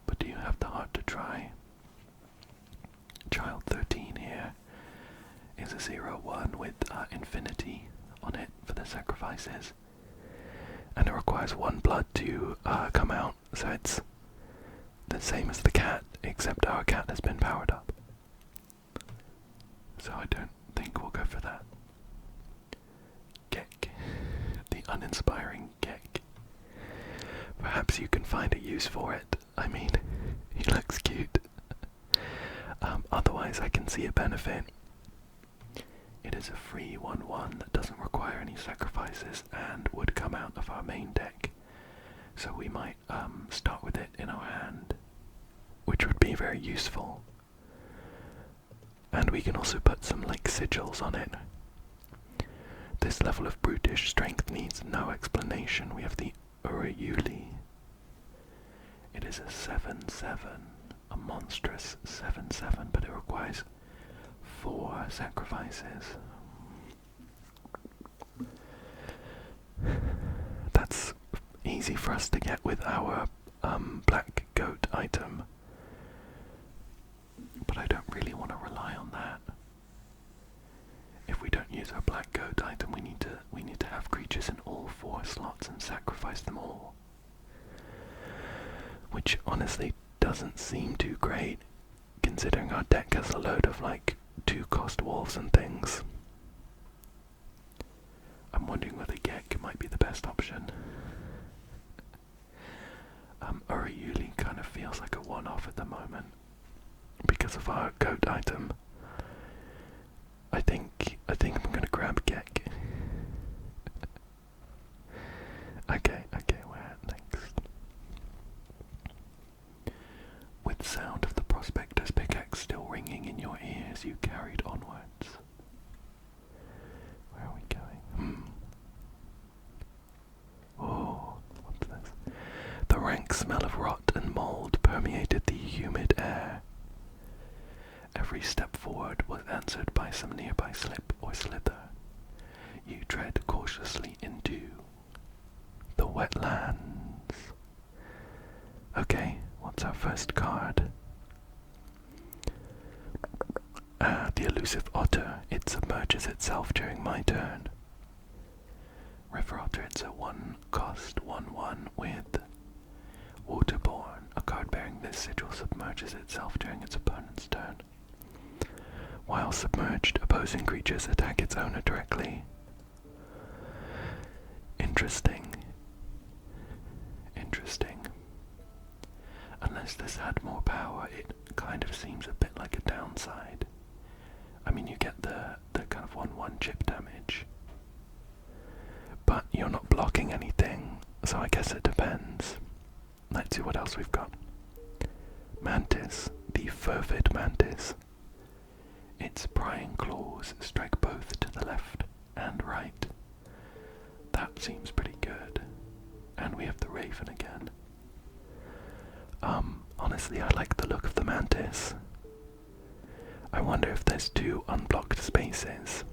But do you have the heart to try? Child 13 here is a 0-1 with infinity on it for the sacrifices. And it requires 1 blood to come out, so it's the same as the cat, except our cat has been powered up. So I don't think we'll go for that. Gek. The uninspiring Gek. Perhaps you can find a use for it. I mean, he looks cute. Otherwise I can see a benefit. It is a free 1-1 that doesn't require any sacrifices and would come out of our main deck. So we might start with it in our hand, which would be very useful. And we can also put some like sigils on it. This level of brutish strength needs no explanation. We have the Urayuli. It is a 7-7, a monstrous 7-7, but it requires 4 sacrifices. That's easy for us to get with our black goat item, but I don't really want to rely on that. If we don't use use our black goat item, we need to have creatures in all 4 slots and sacrifice them all. Which honestly doesn't seem too great, considering our deck has a load of like 2-cost wolves and things. I'm wondering whether Gek might be the best option. Uriuli kind of feels like a one-off at the moment because of our goat item. I think I'm gonna grab Gek. Okay, where next? With sound of the prospector's pickaxe still ringing in your ears, you carried onwards. Where are we going? Oh, what's this? The rank smell of rot and mould permeated the humid air. Every step forward was answered by some nearby slip or slither. You tread cautiously into the wetlands. Okay, what's our first card? The elusive otter. It submerges itself during my turn. River otter, it's a 1-cost 1/1 with Waterborne. A card bearing this sigil submerges itself during its opponent's turn. While submerged, opposing creatures attack its owner directly. Interesting. Unless this had more power, it kind of seems a bit like a downside. I mean, you get the kind of 1/1 chip damage, but you're not blocking anything, so I guess it depends. Let's see what else we've got. Mantis, the fervid mantis. Its prying claws strike both to the left and right. That seems pretty good. And we have the raven again. Honestly, I like the look of the mantis. I wonder if there's 2 unblocked spaces.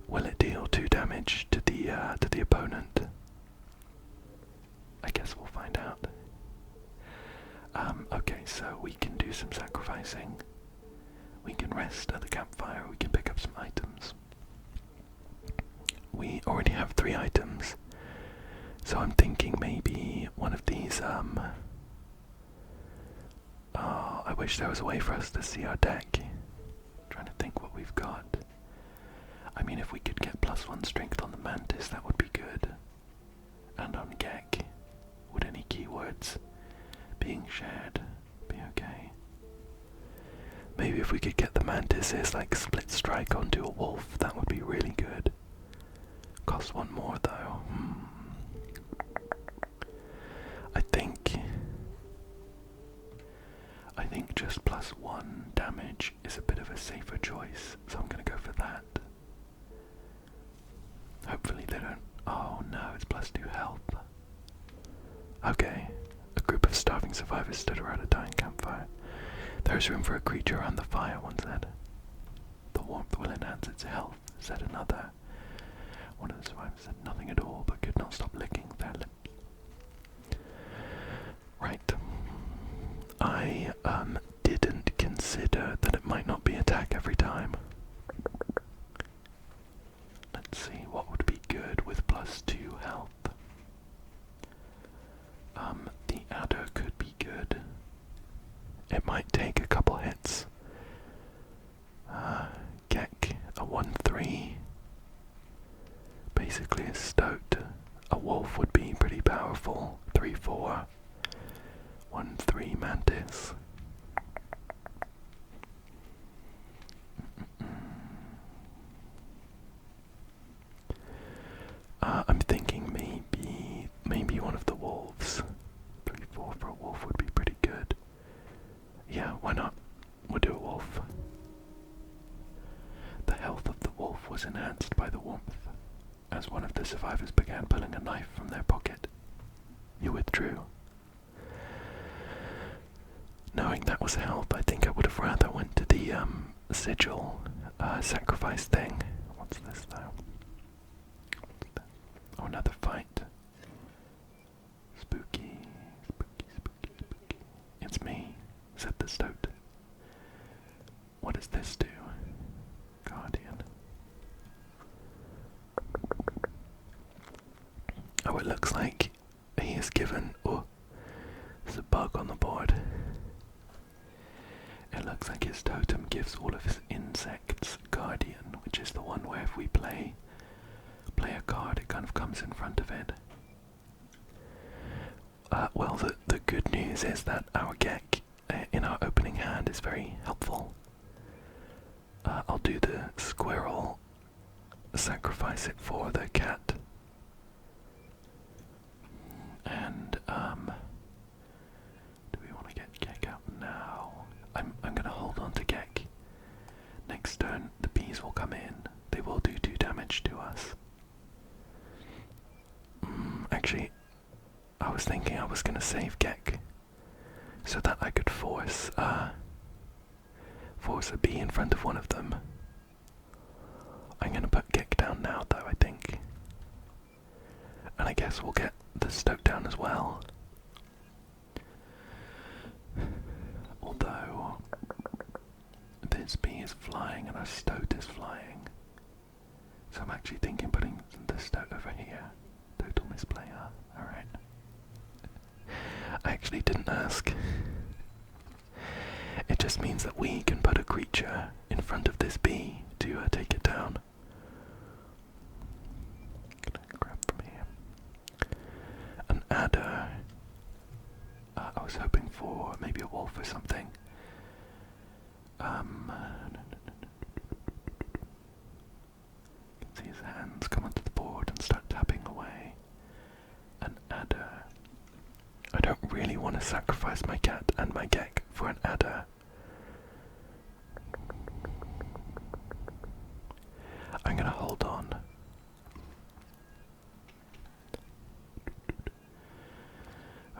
Will it deal 2 damage to the opponent? I guess we'll find out. Okay, so we can do some sacrificing. We can rest at the campfire, we can pick up some items. We already have 3 items, so I'm thinking maybe one of these, I wish there was a way for us to see our deck. Trying to think what we've got. I mean, if we could get +1 strength on the mantis, that would be good. And on Gek, would any keywords being shared be okay? Maybe if we could get the mantis' like split strike onto a wolf, that would be really good. Cost 1 more though. I think just +1 damage is a bit of a safer choice, so I'm gonna go for that. Hopefully they don't. Oh no, it's +2 health. Okay, a group of starving survivors stood around a dying campfire. There is room for a creature around the fire, one said. The warmth will enhance its health, said another. One of the survivors said nothing at all, but could not stop licking their lips. Right. I didn't consider that it might not be attack every time. Let's see, what would be good with +2 health? The adder could be good. It might take a couple hits. Gek, a 1/3. Basically a stoat. A wolf would be pretty powerful. 3/4. 1/3 mantis. I'm thinking maybe one of the wolves. 3/4 for a wolf would be pretty good. Yeah, why not? We'll do a wolf. The health of the wolf was enhanced by the warmth. As one of the survivors began pulling a knife from their pocket, you withdrew. Knowing that was health, I think I would have rather went to the sigil sacrifice thing. What's this though? Oh, another fight. Spooky. It's me, said the stoat. What does this do? Guardian. looks like he is given... Oh, there's a bug on the board. It looks like his totem gives all of his insects Guardian, which is the one where if we play a card, it kind of comes in front of it. Well, the good news is that our Gek in our opening hand is very helpful. I'll do the squirrel, sacrifice it for the cat. And, do we want to get Gek out now? I'm gonna hold on to Gek. Next turn, the bees will come in. They will do 2 damage to us. Actually, I was thinking I was gonna save Gek so that I could force a bee in front of one of them. I'm gonna put Gek down now though, I think. And I guess we'll get the stoat down as well. Although this bee is flying and our stoat is flying. So I'm actually thinking putting the stoat over here. Total misplayer. Alright. I actually didn't ask. It just means that we can put a creature in front of this bee to take it down. Gonna grab from here. An adder. I was hoping for maybe a wolf or something. You can see his hands come onto the board and start tapping away. An adder. I don't really want to sacrifice my cat and my Gek for an adder. I'm gonna hold on.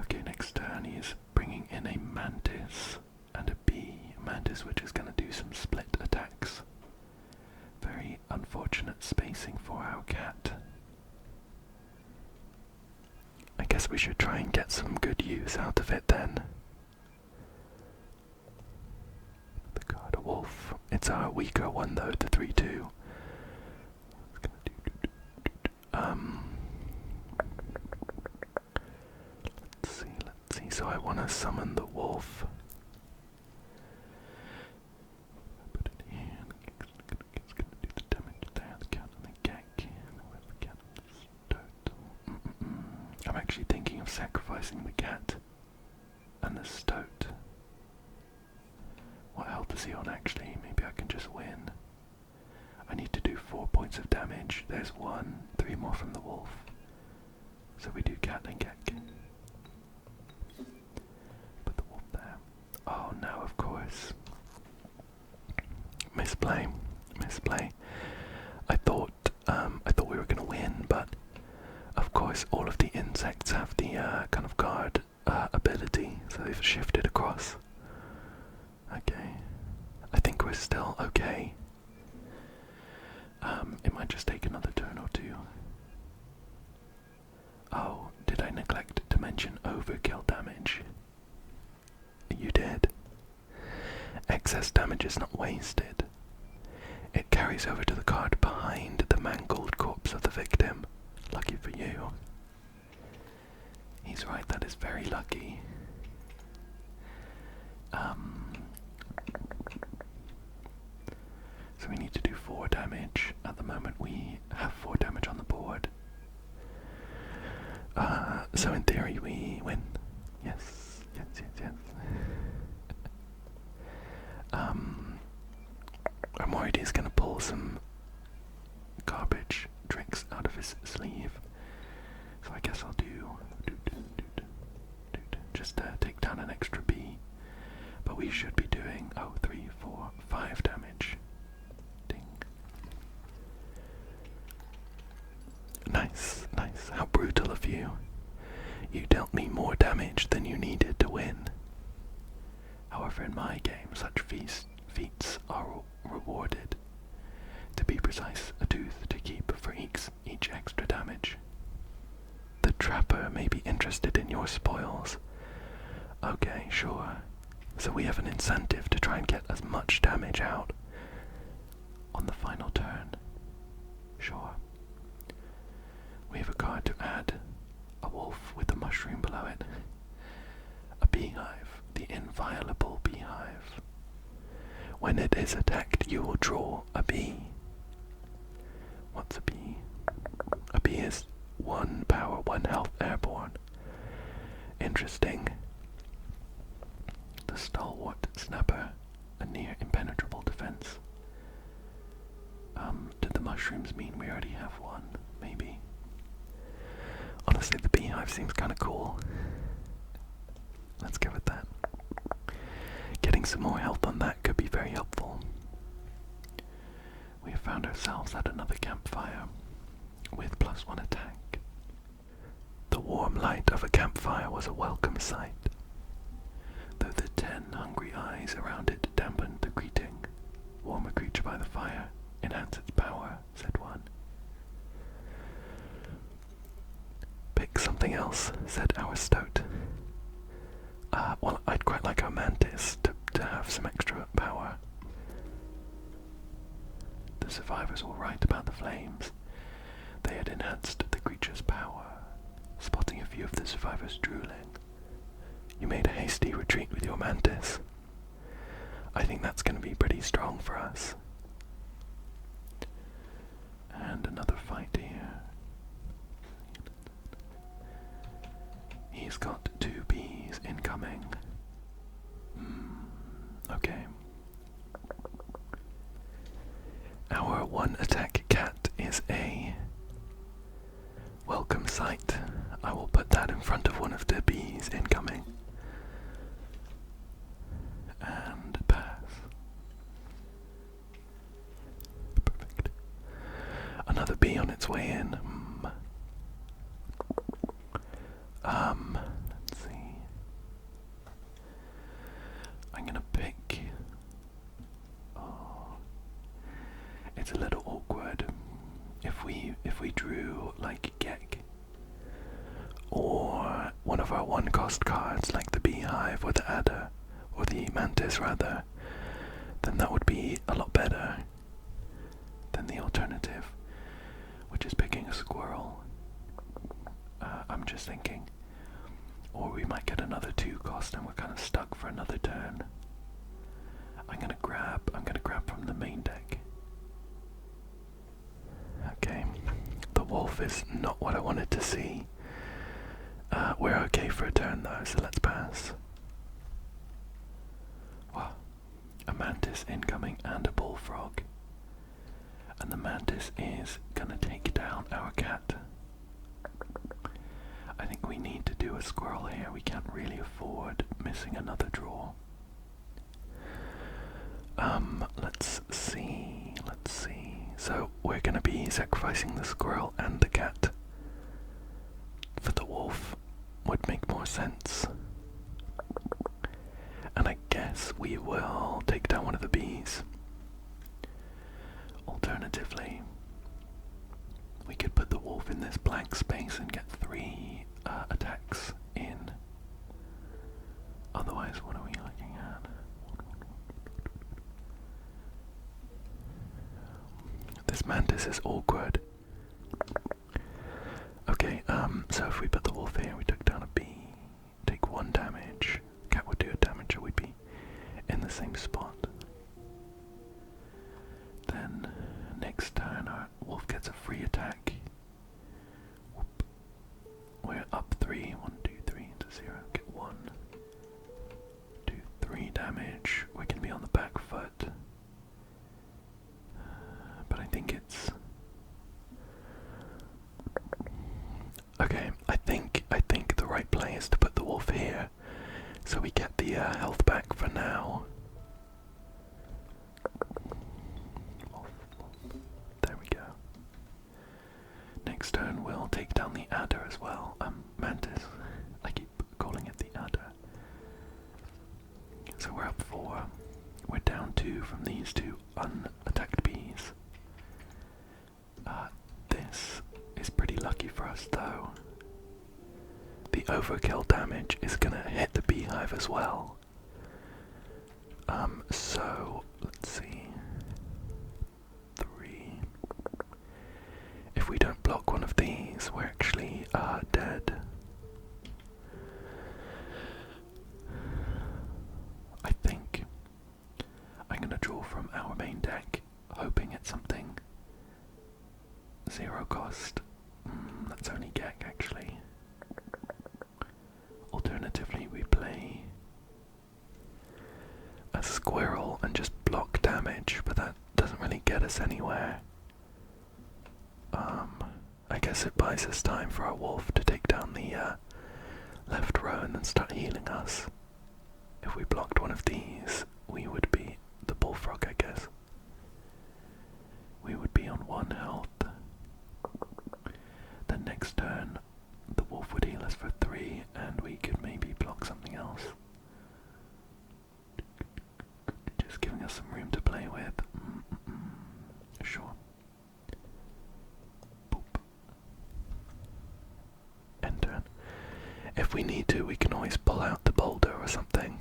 Okay, next turn he's bringing in a mantis and a bee. Mantis which is gonna do some split attacks. Very unfortunate spacing for our cat. I guess we should try and get some good use out of it then. The card, a wolf. It's our weaker one though, the 3/2. Let's see. So I want to summon the wolf. Put it here. It's going to do the damage there. The cat and the Gek. The cat and the stoat. I'm actually thinking of sacrificing the cat and the stoat. What health is he on actually? Maybe I can just win. I need to do 4 points of damage. There's 1, 3 more from the wolf. So we do cat and Gek. Put the wolf there. Oh no, of course. Misplay. I thought we were gonna win, but of course all of the insects have the kind of guard ability, so they've shifted across. Okay. I think we're still okay. It might just take another turn or 2. Oh, did I neglect to mention overkill damage? You did. Excess damage is not wasted. It carries over to the card behind the mangled corpse of the victim. Lucky for you. He's right, that is very lucky. So we need to do 4 damage. At the moment we have 4 damage on the board. So in theory we win. Yes. I'm worried he's gonna pull some garbage tricks out of his sleeve. So I guess I'll do just take down an extra bee. But we should be doing 3, 4, 5 damage. Ding. Nice. How brutal of you. You dealt me more damage than you needed to win. However, in my game, such feats are rewarded. To be precise, a tooth to keep for each extra damage. The trapper may be interested in your spoils. Okay, sure. So we have an incentive to try and get as much damage out on the final turn. Sure. We have a card to add. wolf with the mushroom below it. A beehive, the inviolable beehive. When it is attacked, you will draw a bee. What's a bee? A bee is 1 power, 1 health airborne. Interesting. The stalwart snapper, a near impenetrable defense. Did the mushrooms mean we already have one? Maybe. Honestly, the beehive seems kind of cool. Let's go with that. Getting some more health on that could be very helpful. We have found ourselves at another campfire with +1 attack. The warm light of a campfire was a welcome sight, though the 10 hungry eyes around it dampened the greeting. Warm a creature by the fire, enhance its power, said one. Pick something else, said our stoat. Well, I'd quite like our mantis to have some extra power. The survivors were right about the flames. They had enhanced the creature's power. Spotting a few of the survivors drooling, you made a hasty retreat with your mantis. I think that's going to be pretty strong for us. And another fight here. He's got 2 bees incoming. Okay. Our 1 attack cat is a welcome sight. I will put that in front of one of the bees incoming. And pass. Perfect. Another bee on its way in. Let's see. I'm gonna pick. Oh, it's a little awkward. If we drew like Gek, or one of our 1-cost cards like the beehive or the adder, or the mantis rather, then that would be a lot better than the alternative, which is picking a squirrel. I'm just thinking, or we might get another 2-cost and we're kind of stuck for another turn. I'm gonna grab from the main deck. Okay, the wolf is not what I wanted to see. We're okay for a turn though, so let's pass. Wow, a mantis incoming and a bullfrog. And the mantis is gonna take down our cat. I think we need to do a squirrel here. We can't really afford missing another draw. Let's see. So we're gonna be sacrificing the squirrel and the cat. For the wolf would make more sense. And I guess we will take down one of the bees. Alternatively, we could put the wolf in this blank space and get 3 attacks in. Otherwise, what are we looking at? This mantis is awkward. Okay, so if we put the wolf here, we took down a bee, take 1 damage. Cat would do a damage, or we'd be in the same spot. Then, next turn, our wolf gets a free attack. Whoop. We're up 3. 1, 2, 3 into 0. Get 1, 2, 3 damage. We can be on the back foot. But I think it's... Okay, I think the right play is to put the wolf here, so we get the health back for now. There we go. Next turn we'll take down the adder as well. Mantis. I keep calling it the adder. So we're up 4. We're down 2 from these 2 unattacked bees. This is pretty lucky for us though. The overkill damage is gonna hit the beehive as well. So let's see. 3. If we don't block one of these, we're actually dead. 0 cost. That's only Gek actually. Alternatively, we play a squirrel and just block damage, but that doesn't really get us anywhere. I guess it buys us time for our wolf to take down the left row and then start healing us. If we blocked one of these, we would be the bullfrog, I guess. We would be on 1 health. Then next turn, the wolf would heal us for 3, and we could maybe block something else. Just giving us some room to play with. Sure. Boop. End turn. If we need to, we can always pull out the boulder or something.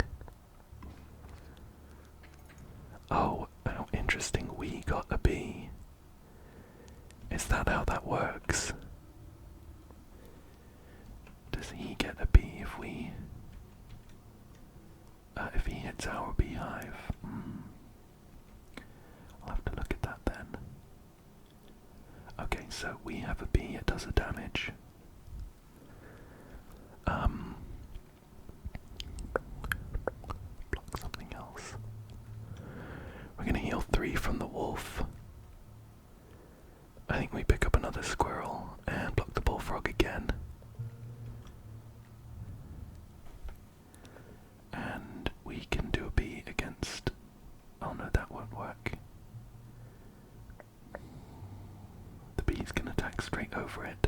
Oh, how interesting, we got a bee. Is that how that works? Does he get a bee if we... if he hits our beehive? I'll have to look at that then. Okay, so we have a bee, it does a damage. Block something else. We're gonna heal 3 from the wolf. I think we pick up another squirrel and block the bullfrog again. And we can do a bee against... Oh no, that won't work. The bees can attack straight over it.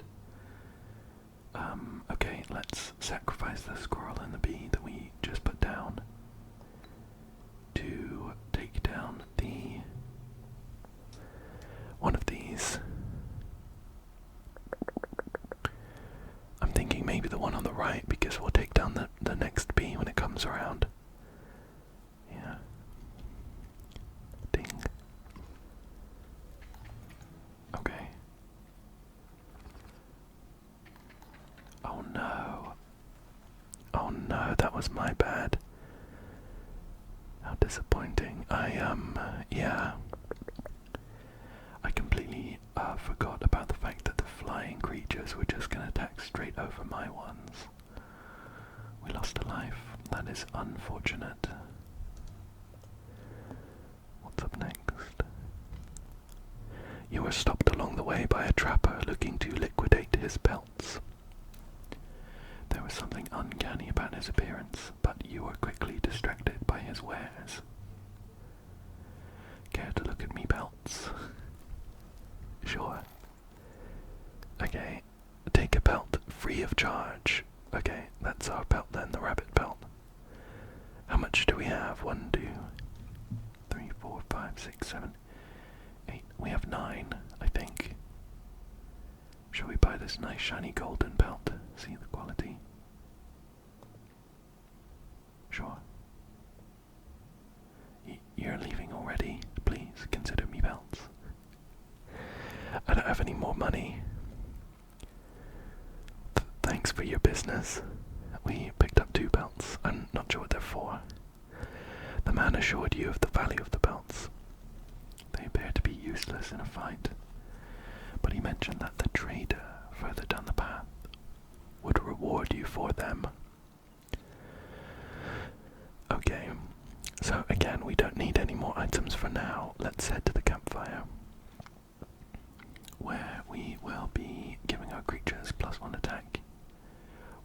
Okay, let's sacrifice the squirrel and the bee that we just put down to take down the... one of these. I'm thinking maybe the one on the right, because we'll take down the next bee when it comes around. Yeah. Ding. Okay. Oh no. Oh no, that was my bad. How disappointing. Yeah. I completely forgot about the fact that the flying creatures were just going to attack straight over my ones. We lost a life. That is unfortunate. What's up next? You were stopped along the way by a trapper looking to liquidate his pelts. There was something uncanny about his appearance, but you were quickly distracted by his wares. Care to look at me pelts? Sure. Okay, take a pelt free of charge. Okay, that's our pelt then, the rabbit pelt. How much do we have? 1, 2, 3, 4, 5, 6, 7, 8. We have 9, I think. Shall we buy this nice shiny golden pelt? See the quality? Sure. You're leaving already? Please consider me belts. I don't have any more money. Thanks for your business. We picked up 2 belts. I'm not sure what they're for. The man assured you of the value of the belts. They appear to be useless in a fight, but he mentioned that the trader further down the path would reward you for them. Okay, so again, we don't need any more items for now. Let's head to the campfire, where we will be giving our creatures +1 attack.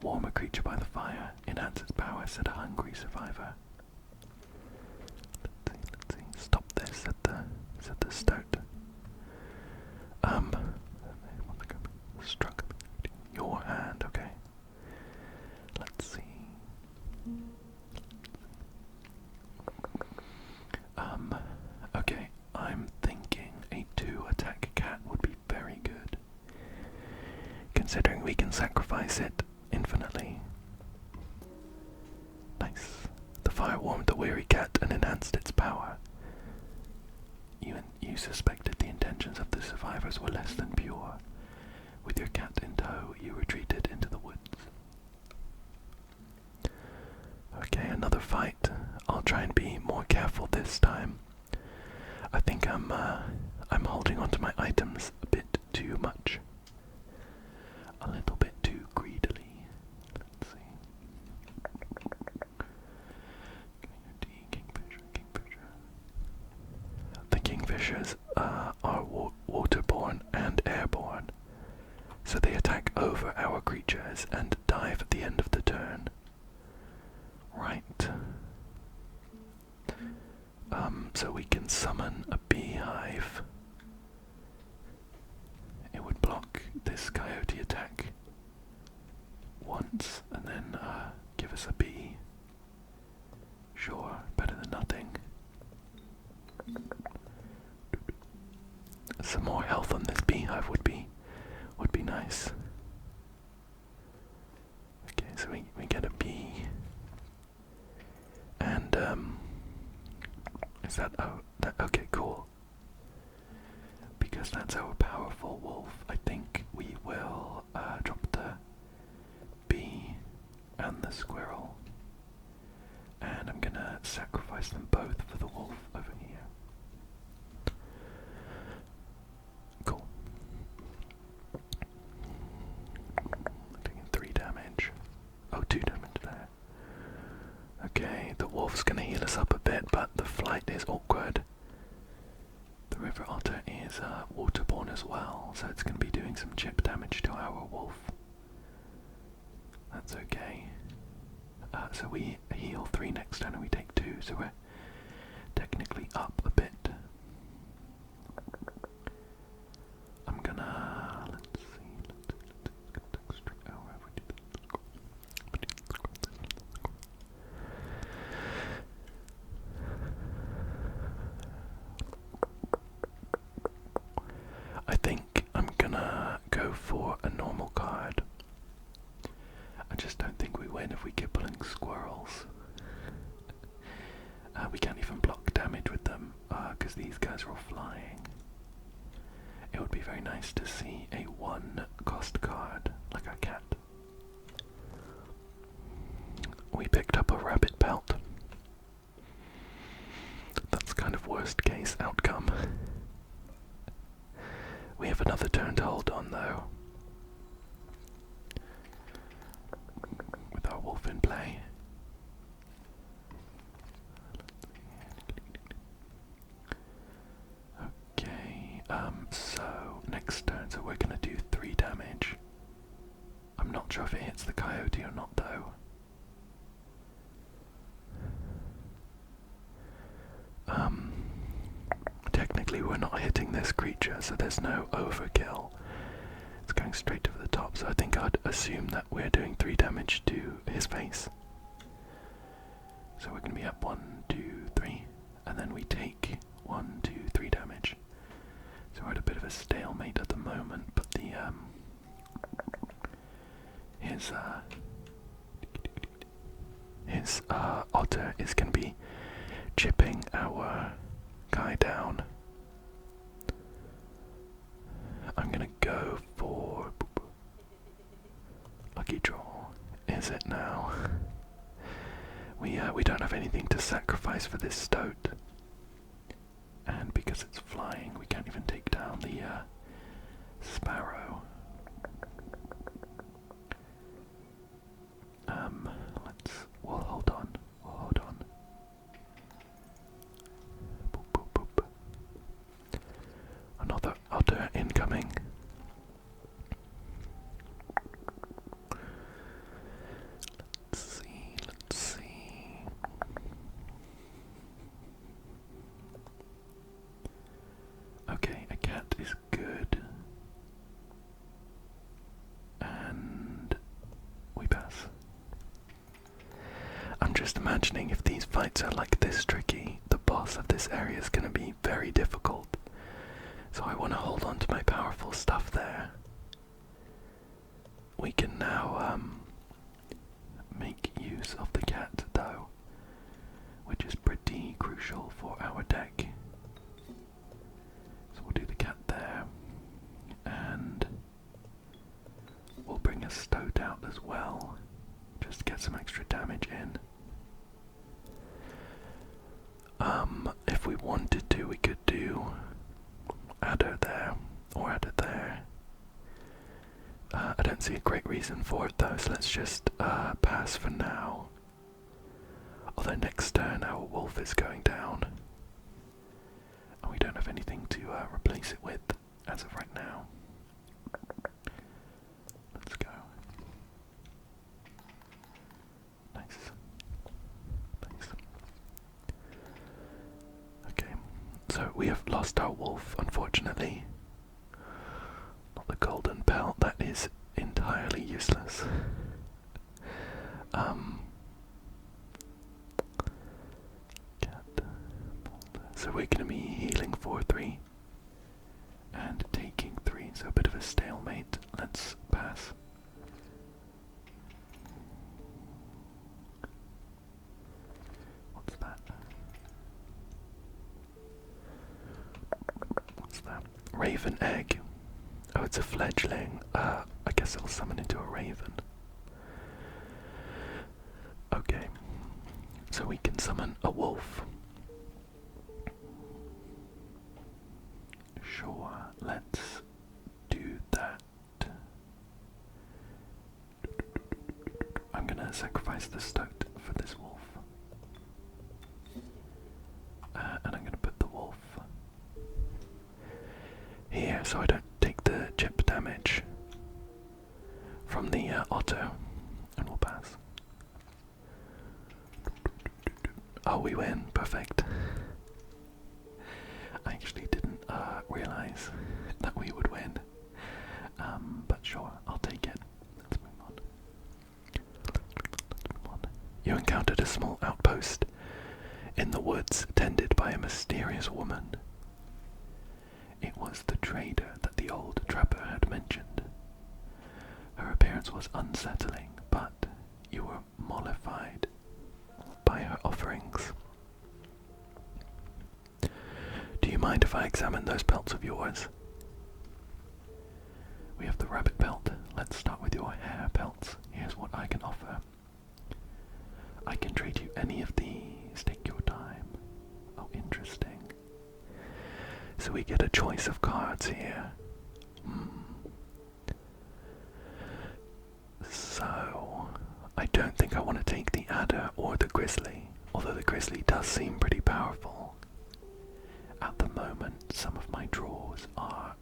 Warm a creature by the fire, enhance its power, said a hungry survivor. Let's see. Stop this at the start. Struck your hand, okay. Let's see. Okay, I'm thinking a 2 attack cat would be very good, considering we can sacrifice it infinitely. Nice. The fire warmed the weary cat and enhanced its power. You suspected the intentions of the survivors were less than pure. With your cat in tow, you retreated into the woods. Okay, another fight. I'll try and be more careful this time. I think I'm holding onto my items a bit too much. creatures are waterborne and airborne, so they attack over our creatures and dive at the end of the turn. Right. So we can summon a beehive. It would block this coyote attack once and then give us a bee. Sure, better than nothing. Some more health on this beehive would be nice. Okay, so we get a bee. And is that okay, cool. Because that's our powerful wolf, I think we will drop the bee and the squirrel. And I'm gonna sacrifice them both for the wolf over here. Cool. Taking 3 damage. Oh, 2 damage there. Okay, the wolf's gonna heal us up a bit, but the flight is awkward. The river otter is waterborne as well, so it's gonna be doing some chip damage to our wolf. That's okay. So we heal 3 next turn and we take 2, so we're technically up a bit. I'm gonna, let's see, I think I'm gonna go for a normal card. I just don't think we win if we keep pulling squirrels. We can't even block damage with them because these guys are all flying. It would be very nice to see a 1-cost card like a cat. We picked up a rabbit pelt. That's kind of worst case outcome. We have another turn to hold on though. With our wolf in play. Okay, so next turn, so we're gonna do 3 damage. I'm not sure if it hits the coyote or not though. Technically we're not hitting this creature, so there's no overkill. It's going straight over the top, so I think I'd assume that we're doing 3 damage to his face. So we're going to be up 1, 2, 3, and then we take 1, 2, 3 damage. So we're at a bit of a stalemate at the moment, but the his otter is going to be chipping our guy down. I'm gonna go for lucky draw. Is it now? We don't have anything to sacrifice for this stoat, and because it's flying, we can't even take down the sparrow. We'll hold on. Boop, boop, boop. Another otter incoming. Let's see. Okay, a cat is good. And we pass. I'm just imagining if these fights are like this tricky, the boss of this area is going to be very difficult. So I want to hold on to my powerful stuff there. We can now make use of the cat though, which is pretty crucial for our deck. So we'll do the cat there, and we'll bring a stoat out as well, just to get some extra damage in. If we wanted to, we could do adder there, or adder there. I don't see a great reason for it though, so let's just pass for now. Although next turn our wolf is going down. And we don't have anything to replace it with as of right now. Let's go. Nice. Nice. Okay, so we have lost our wolf, unfortunately. Not the golden belt, that is entirely useless. So we're going to be healing for 3 and taking 3, so a bit of a stalemate. Let's pass. What's that? What's that? Raven egg. Oh, it's a fledgling. I guess it'll summon into a raven. Okay, so we can summon a wolf. Sure, let's do that. I'm gonna sacrifice the stoat for this wolf. And I'm gonna put the wolf here so I don't take the chip damage from the otter, and we'll pass. Oh, we win. Perfect. I actually didn't realize that we would win. But sure, I'll take it. Let's move on. You encountered a small outpost in the woods tended by a mysterious woman. It was the trader that the old trapper had mentioned. Her appearance was unsettling, but you were mollified by her offerings. Do you mind if I examine those pelts of yours? We have the rabbit pelt. Let's start with your hare pelts. Here's what I can offer. I can trade you any of these. Take your time. Oh, interesting. So we get a choice of cards here. So, I don't think I want to take the adder or the grizzly, although the grizzly does seem pretty powerful. At the moment, some of my draws are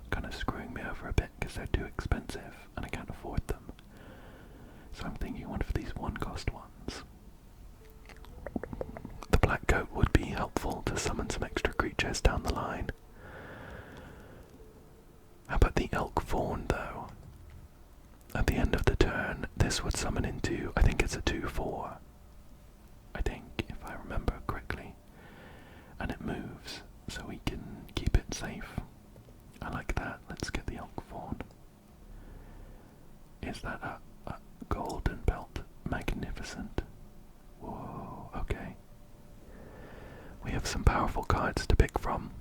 kind of screwing me over a bit because they're too expensive and I can't afford them. So I'm thinking one of these one-cost ones. The black goat would be helpful to summon some extra creatures down the line. How about the elk fawn, though? At the end of the turn, this would summon into, I think it's a 2/4. I think, if I remember correctly. And it moves, so we can keep it safe. I like that. Let's get the elk fawn. Is that a golden belt? Magnificent. Whoa, okay. We have some powerful cards to pick from.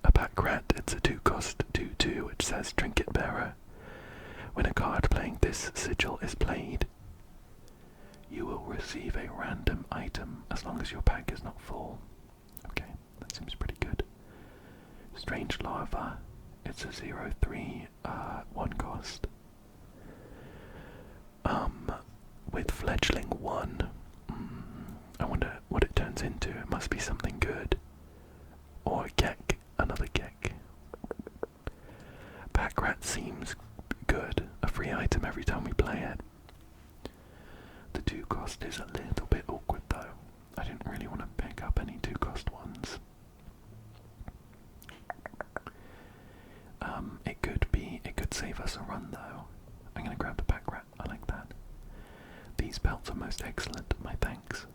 A pack rat, it's a 2-cost 2/2, which says Trinket Bearer. When a card playing this sigil is played, you will receive a random item as long as your pack is not full. Okay, that seems pretty good. Strange Larva, it's a 0/3, 1-cost. With Fledgling 1, I wonder what it turns into. It must be something good. Or a Gek, another Gek. Pack rat seems good. A free item every time we play it. The 2-cost is a little bit awkward though. I didn't really want to pick up any 2-cost ones. It could save us a run though. I'm gonna grab the pack rat. I like that. These belts are most excellent. My thanks.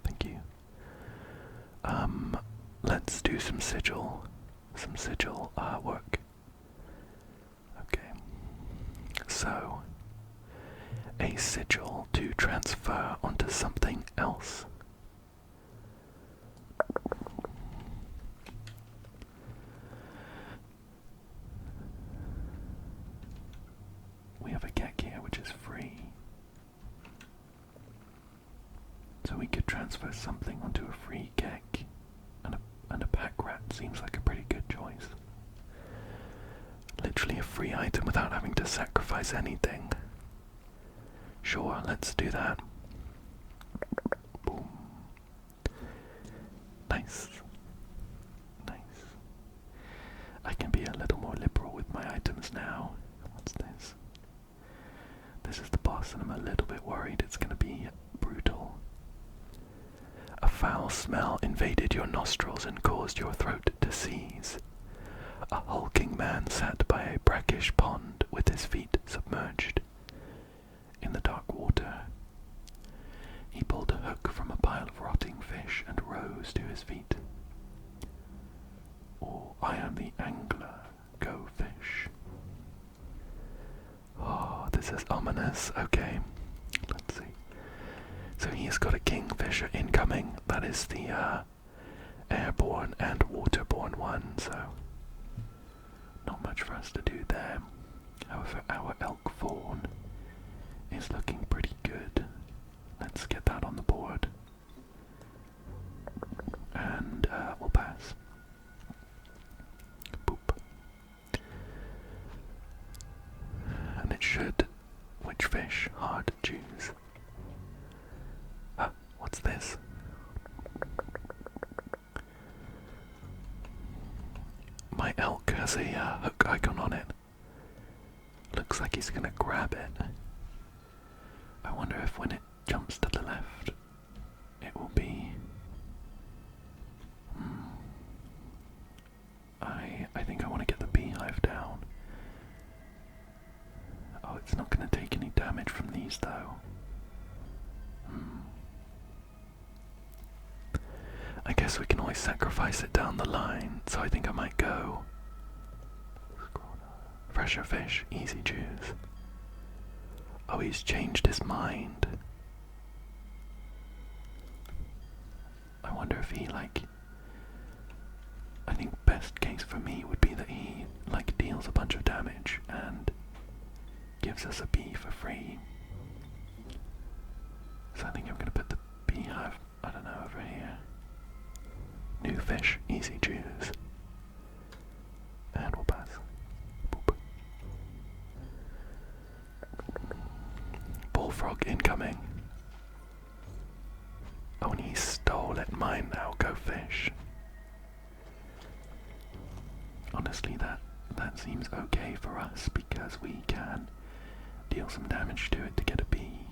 Thank you. Let's do some sigil work. Okay. So, a sigil to transfer onto something else. We have a Gek here which is free. So we could transfer something onto a free Gek, and a pack rat seems like a pretty good choice. Literally a free item without having to sacrifice anything. Sure, let's do that. Boom. Nice. boss, and I'm a little bit worried it's going to be brutal. A foul smell invaded your nostrils and caused your throat to seize. A hulking man sat by a brackish pond with his feet submerged in the dark water. He pulled a hook from a pile of rotting fish and rose to his feet. Oh, I am the angler. Go fish. Oh, this is ominous. Okay, let's see. So he's got a kingfisher incoming. That is the airborne and waterborne one, so not much for us to do there. However, our elk fawn is looking pretty good. Let's get that on the board. And we'll pass. Boop. And it should. Which fish? Hard to choose. What's this? My elk has a hook icon on it. Looks like he's gonna grab it. I wonder if when it jumps to the left, it will be... I think I want to get the beehive down. Oh, it's not going to take any damage from these though. I guess we can always sacrifice it down the line, so I think I might go fresher fish, easy choose. Oh, he's changed his mind. I wonder if he, I think best case for me would be that he, deals a bunch of damage and gives us a bee for free. So I think I'm going to put the beehive, I don't know, over here. New fish, easy choose. And we'll pass. Boop. Bullfrog incoming. Oh, and he stole it. Mine now. Go fish. Honestly, that seems okay for us because we can deal some damage to it to get a bee.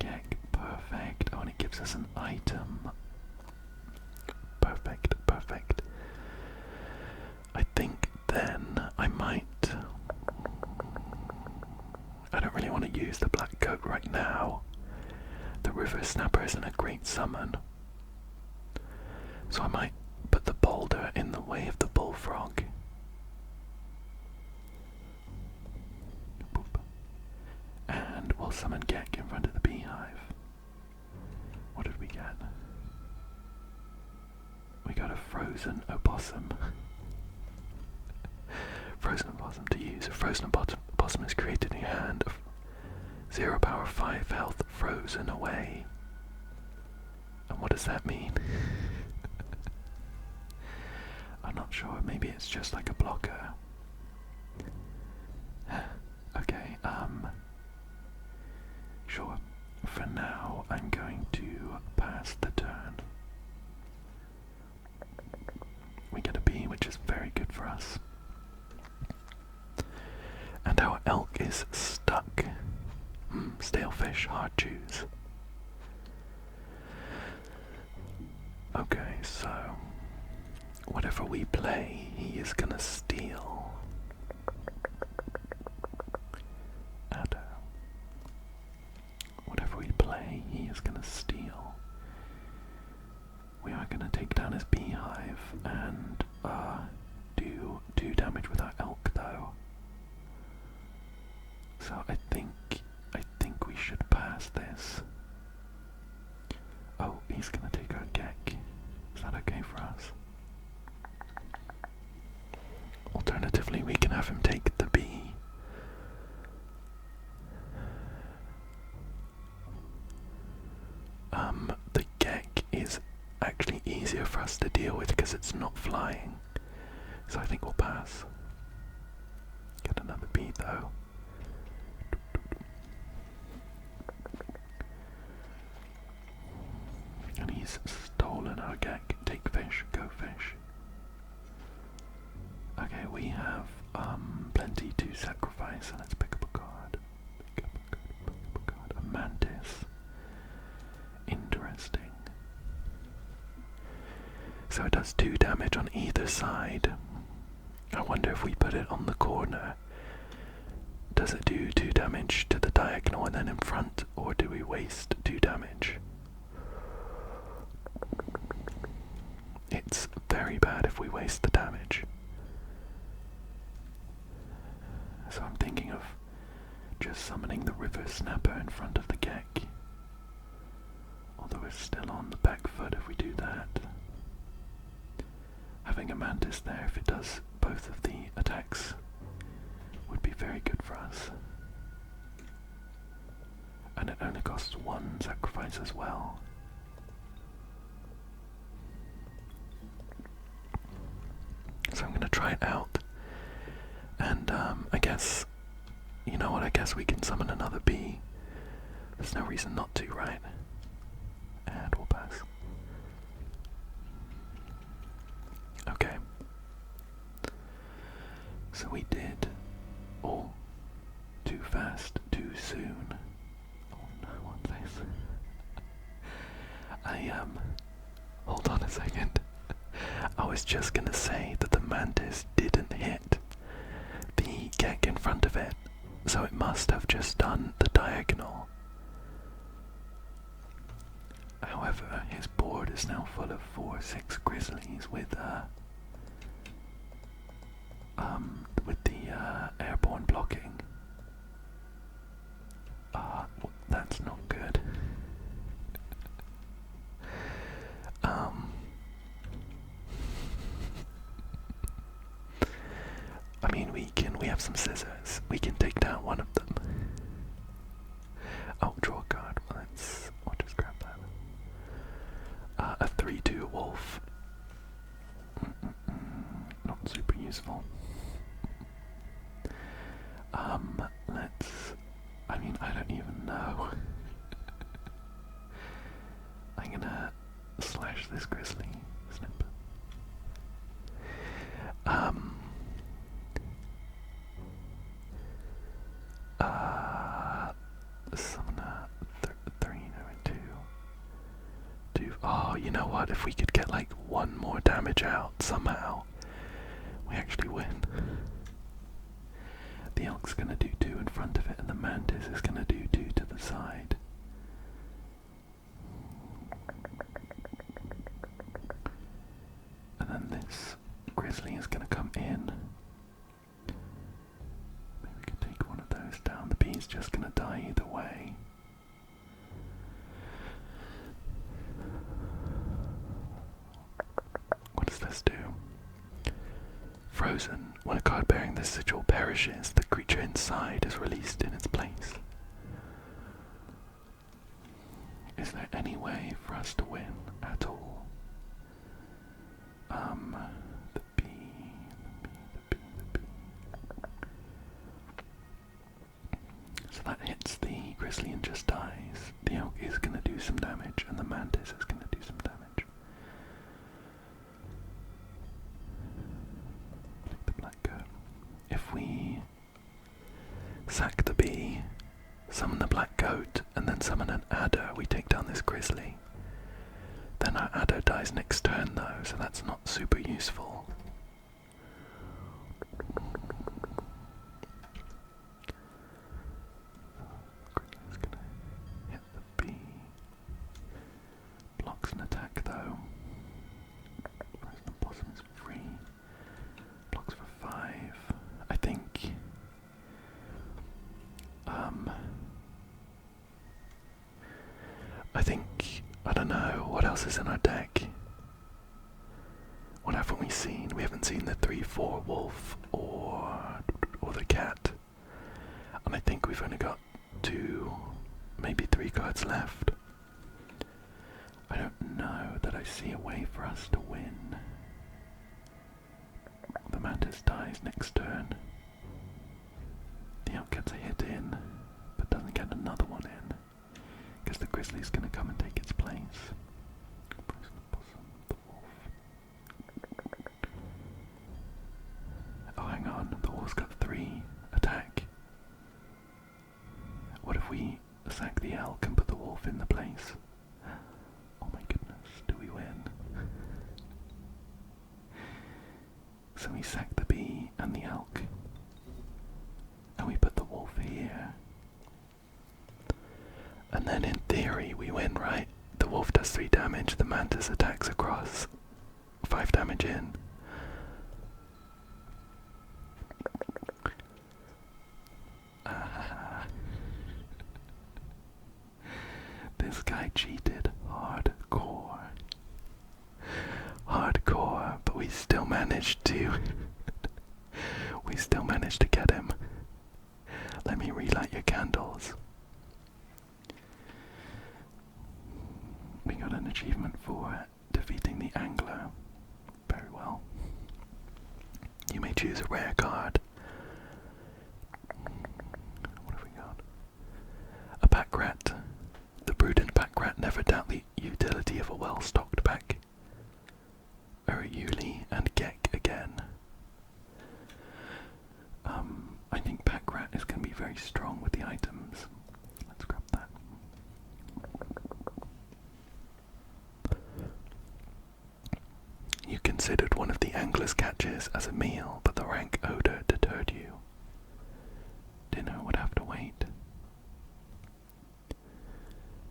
Gek, perfect. Oh, and it gives us an item. Perfect, perfect. I think then I might... I don't really want to use the black coat right now. The river snapper isn't a great summon. So I might put the boulder in the way of the bullfrog. Boop. And we'll summon Gek in front of the beehive. What did we get? We got a frozen opossum. Frozen opossum to use. A frozen opossum is created in your hand. 0 power 5 health frozen away. And what does that mean? I'm not sure. Maybe it's just like a blocker. Okay, sure. For now, I'm going to pass the turn. We get a bee, which is very good for us. And our elk is stuck. Stale fish, hard choose. Okay, so whatever we play, he is gonna steal. And whatever we play, he is gonna steal. We are gonna take down his beehive and do 2 damage with our elk though. So I think we should pass this. Oh, he's gonna take our Gek. Is that okay for us? Alternatively, we can have him take the bee. The Gek is actually easier for us to deal with because it's not flying. So I think we'll pass. Get another bee though. And he's stolen our Gek. Take fish, go fish. Okay, we have plenty to sacrifice, so let's pick up a card. So it does 2 damage on either side. I wonder if we put it on the corner, does it do 2 damage to the diagonal and then in front, or do we waste 2 damage? It's very bad if we waste the damage. So I'm thinking of just summoning the river snapper in front of the Gek. Although it's still on the back foot if we do that. Having a mantis there, if it does both of the attacks, would be very good for us. And it only costs 1 sacrifice as well. So I'm going to try it out. And I guess, you know what, I guess we can summon another bee. There's no reason not to, right? And we'll pass. Okay. So we did all too fast, too soon. Oh no, what's this? Hold on a second. I was just gonna say that the mantis didn't hit the Gek in front of it, so it must have just done the diagonal. However, his board is now full of 4/6 grizzlies with the airborne blocking. That's not good. I mean, we have some scissors. We can take down one of them. Oh, draw a card. I'll just grab that. A 3/2 wolf. Not super useful. I don't even know. I'm gonna slash this grizzly. Snip. Summoner 3 over 2. Oh, you know what? If we could get like 1 more damage out somehow, we actually win. The elk's gonna do 2 in front of it, and the mantis is gonna do 2 to the side. And then this grizzly is gonna come in. Maybe we can take one of those down. The bee's just gonna die either way. What does this do? Frozen. When a card bearing this sigil perishes, the creature inside is released in its place. Is there any way for us to win at all? The bee. So that hits the grizzly and just dies. The elk is going to do some damage, and the mantis is going to do some damage. Take the black goat. If we sack the bee, summon the black goat, and then summon an adder, we take down this grizzly. Then our adder dies next turn though, so that's not super useful. Grizzly's gonna hit the bee. Blocks an attack though. Whereas the possum is free. Blocks for 5. I don't know, what else is in our deck? What haven't we seen? We haven't seen the 3/4 wolf or the cat. And I think we've only got 2, maybe 3 cards left. I don't know that I see a way for us to win. The mantis dies next turn. The elk gets a hit in, but doesn't get another one in, because the grizzly's going to come and take its place. The wolf. Oh, hang on, the wolf's got 3 attack. What if we sack the elk and put the wolf in the place? Oh my goodness, do we win? So we sack the bee and the elk. And we put the wolf here. And then in theory we win, right? The wolf does 3 damage, the mantis attacks across, 5 damage in. This guy cheated hardcore. Hardcore, but we still managed to get him. Let me relight your candles. We got an achievement for defeating the angler. Very well. You may choose a rare card. What have we got? A pack rat. The prudent pack rat never doubt the utility of a well-stocked pack. Yuli and Gek again. I think pack rat is going to be very strong with the items. Let's grab that. You considered one of the angler's catches as a meal, but the rank odor deterred you. Dinner would have to wait.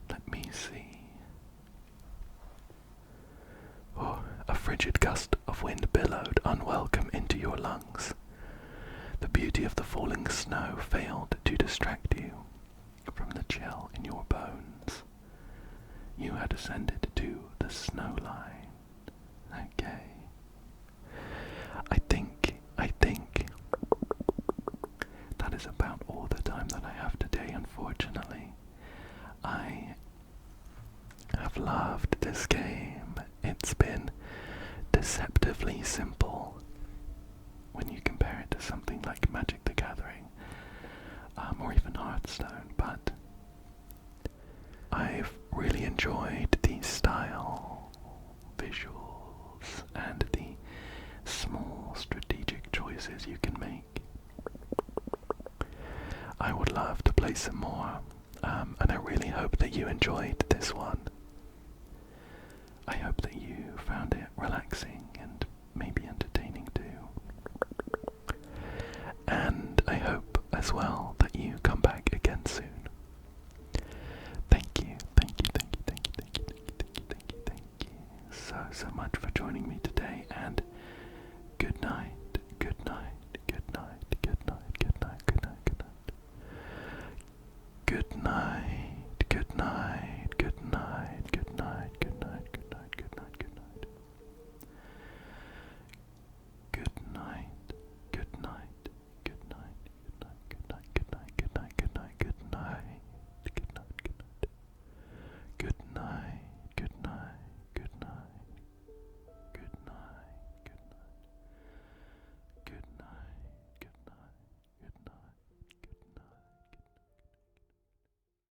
Let me see. Oh, a frigid gust of wind billowed unwelcome into your lungs. The beauty of the falling snow failed to distract you from the chill in your bones. You had ascended to the snow line. Okay. I think that is about all the time that I have today, unfortunately. I have loved this game. It's been deceptively simple when you compare it to something like Magic the Gathering, or even Hearthstone, but I've really enjoyed the style, visuals, and the small strategic choices you can make. I would love to play some more, and I really hope that you enjoyed this one. I hope that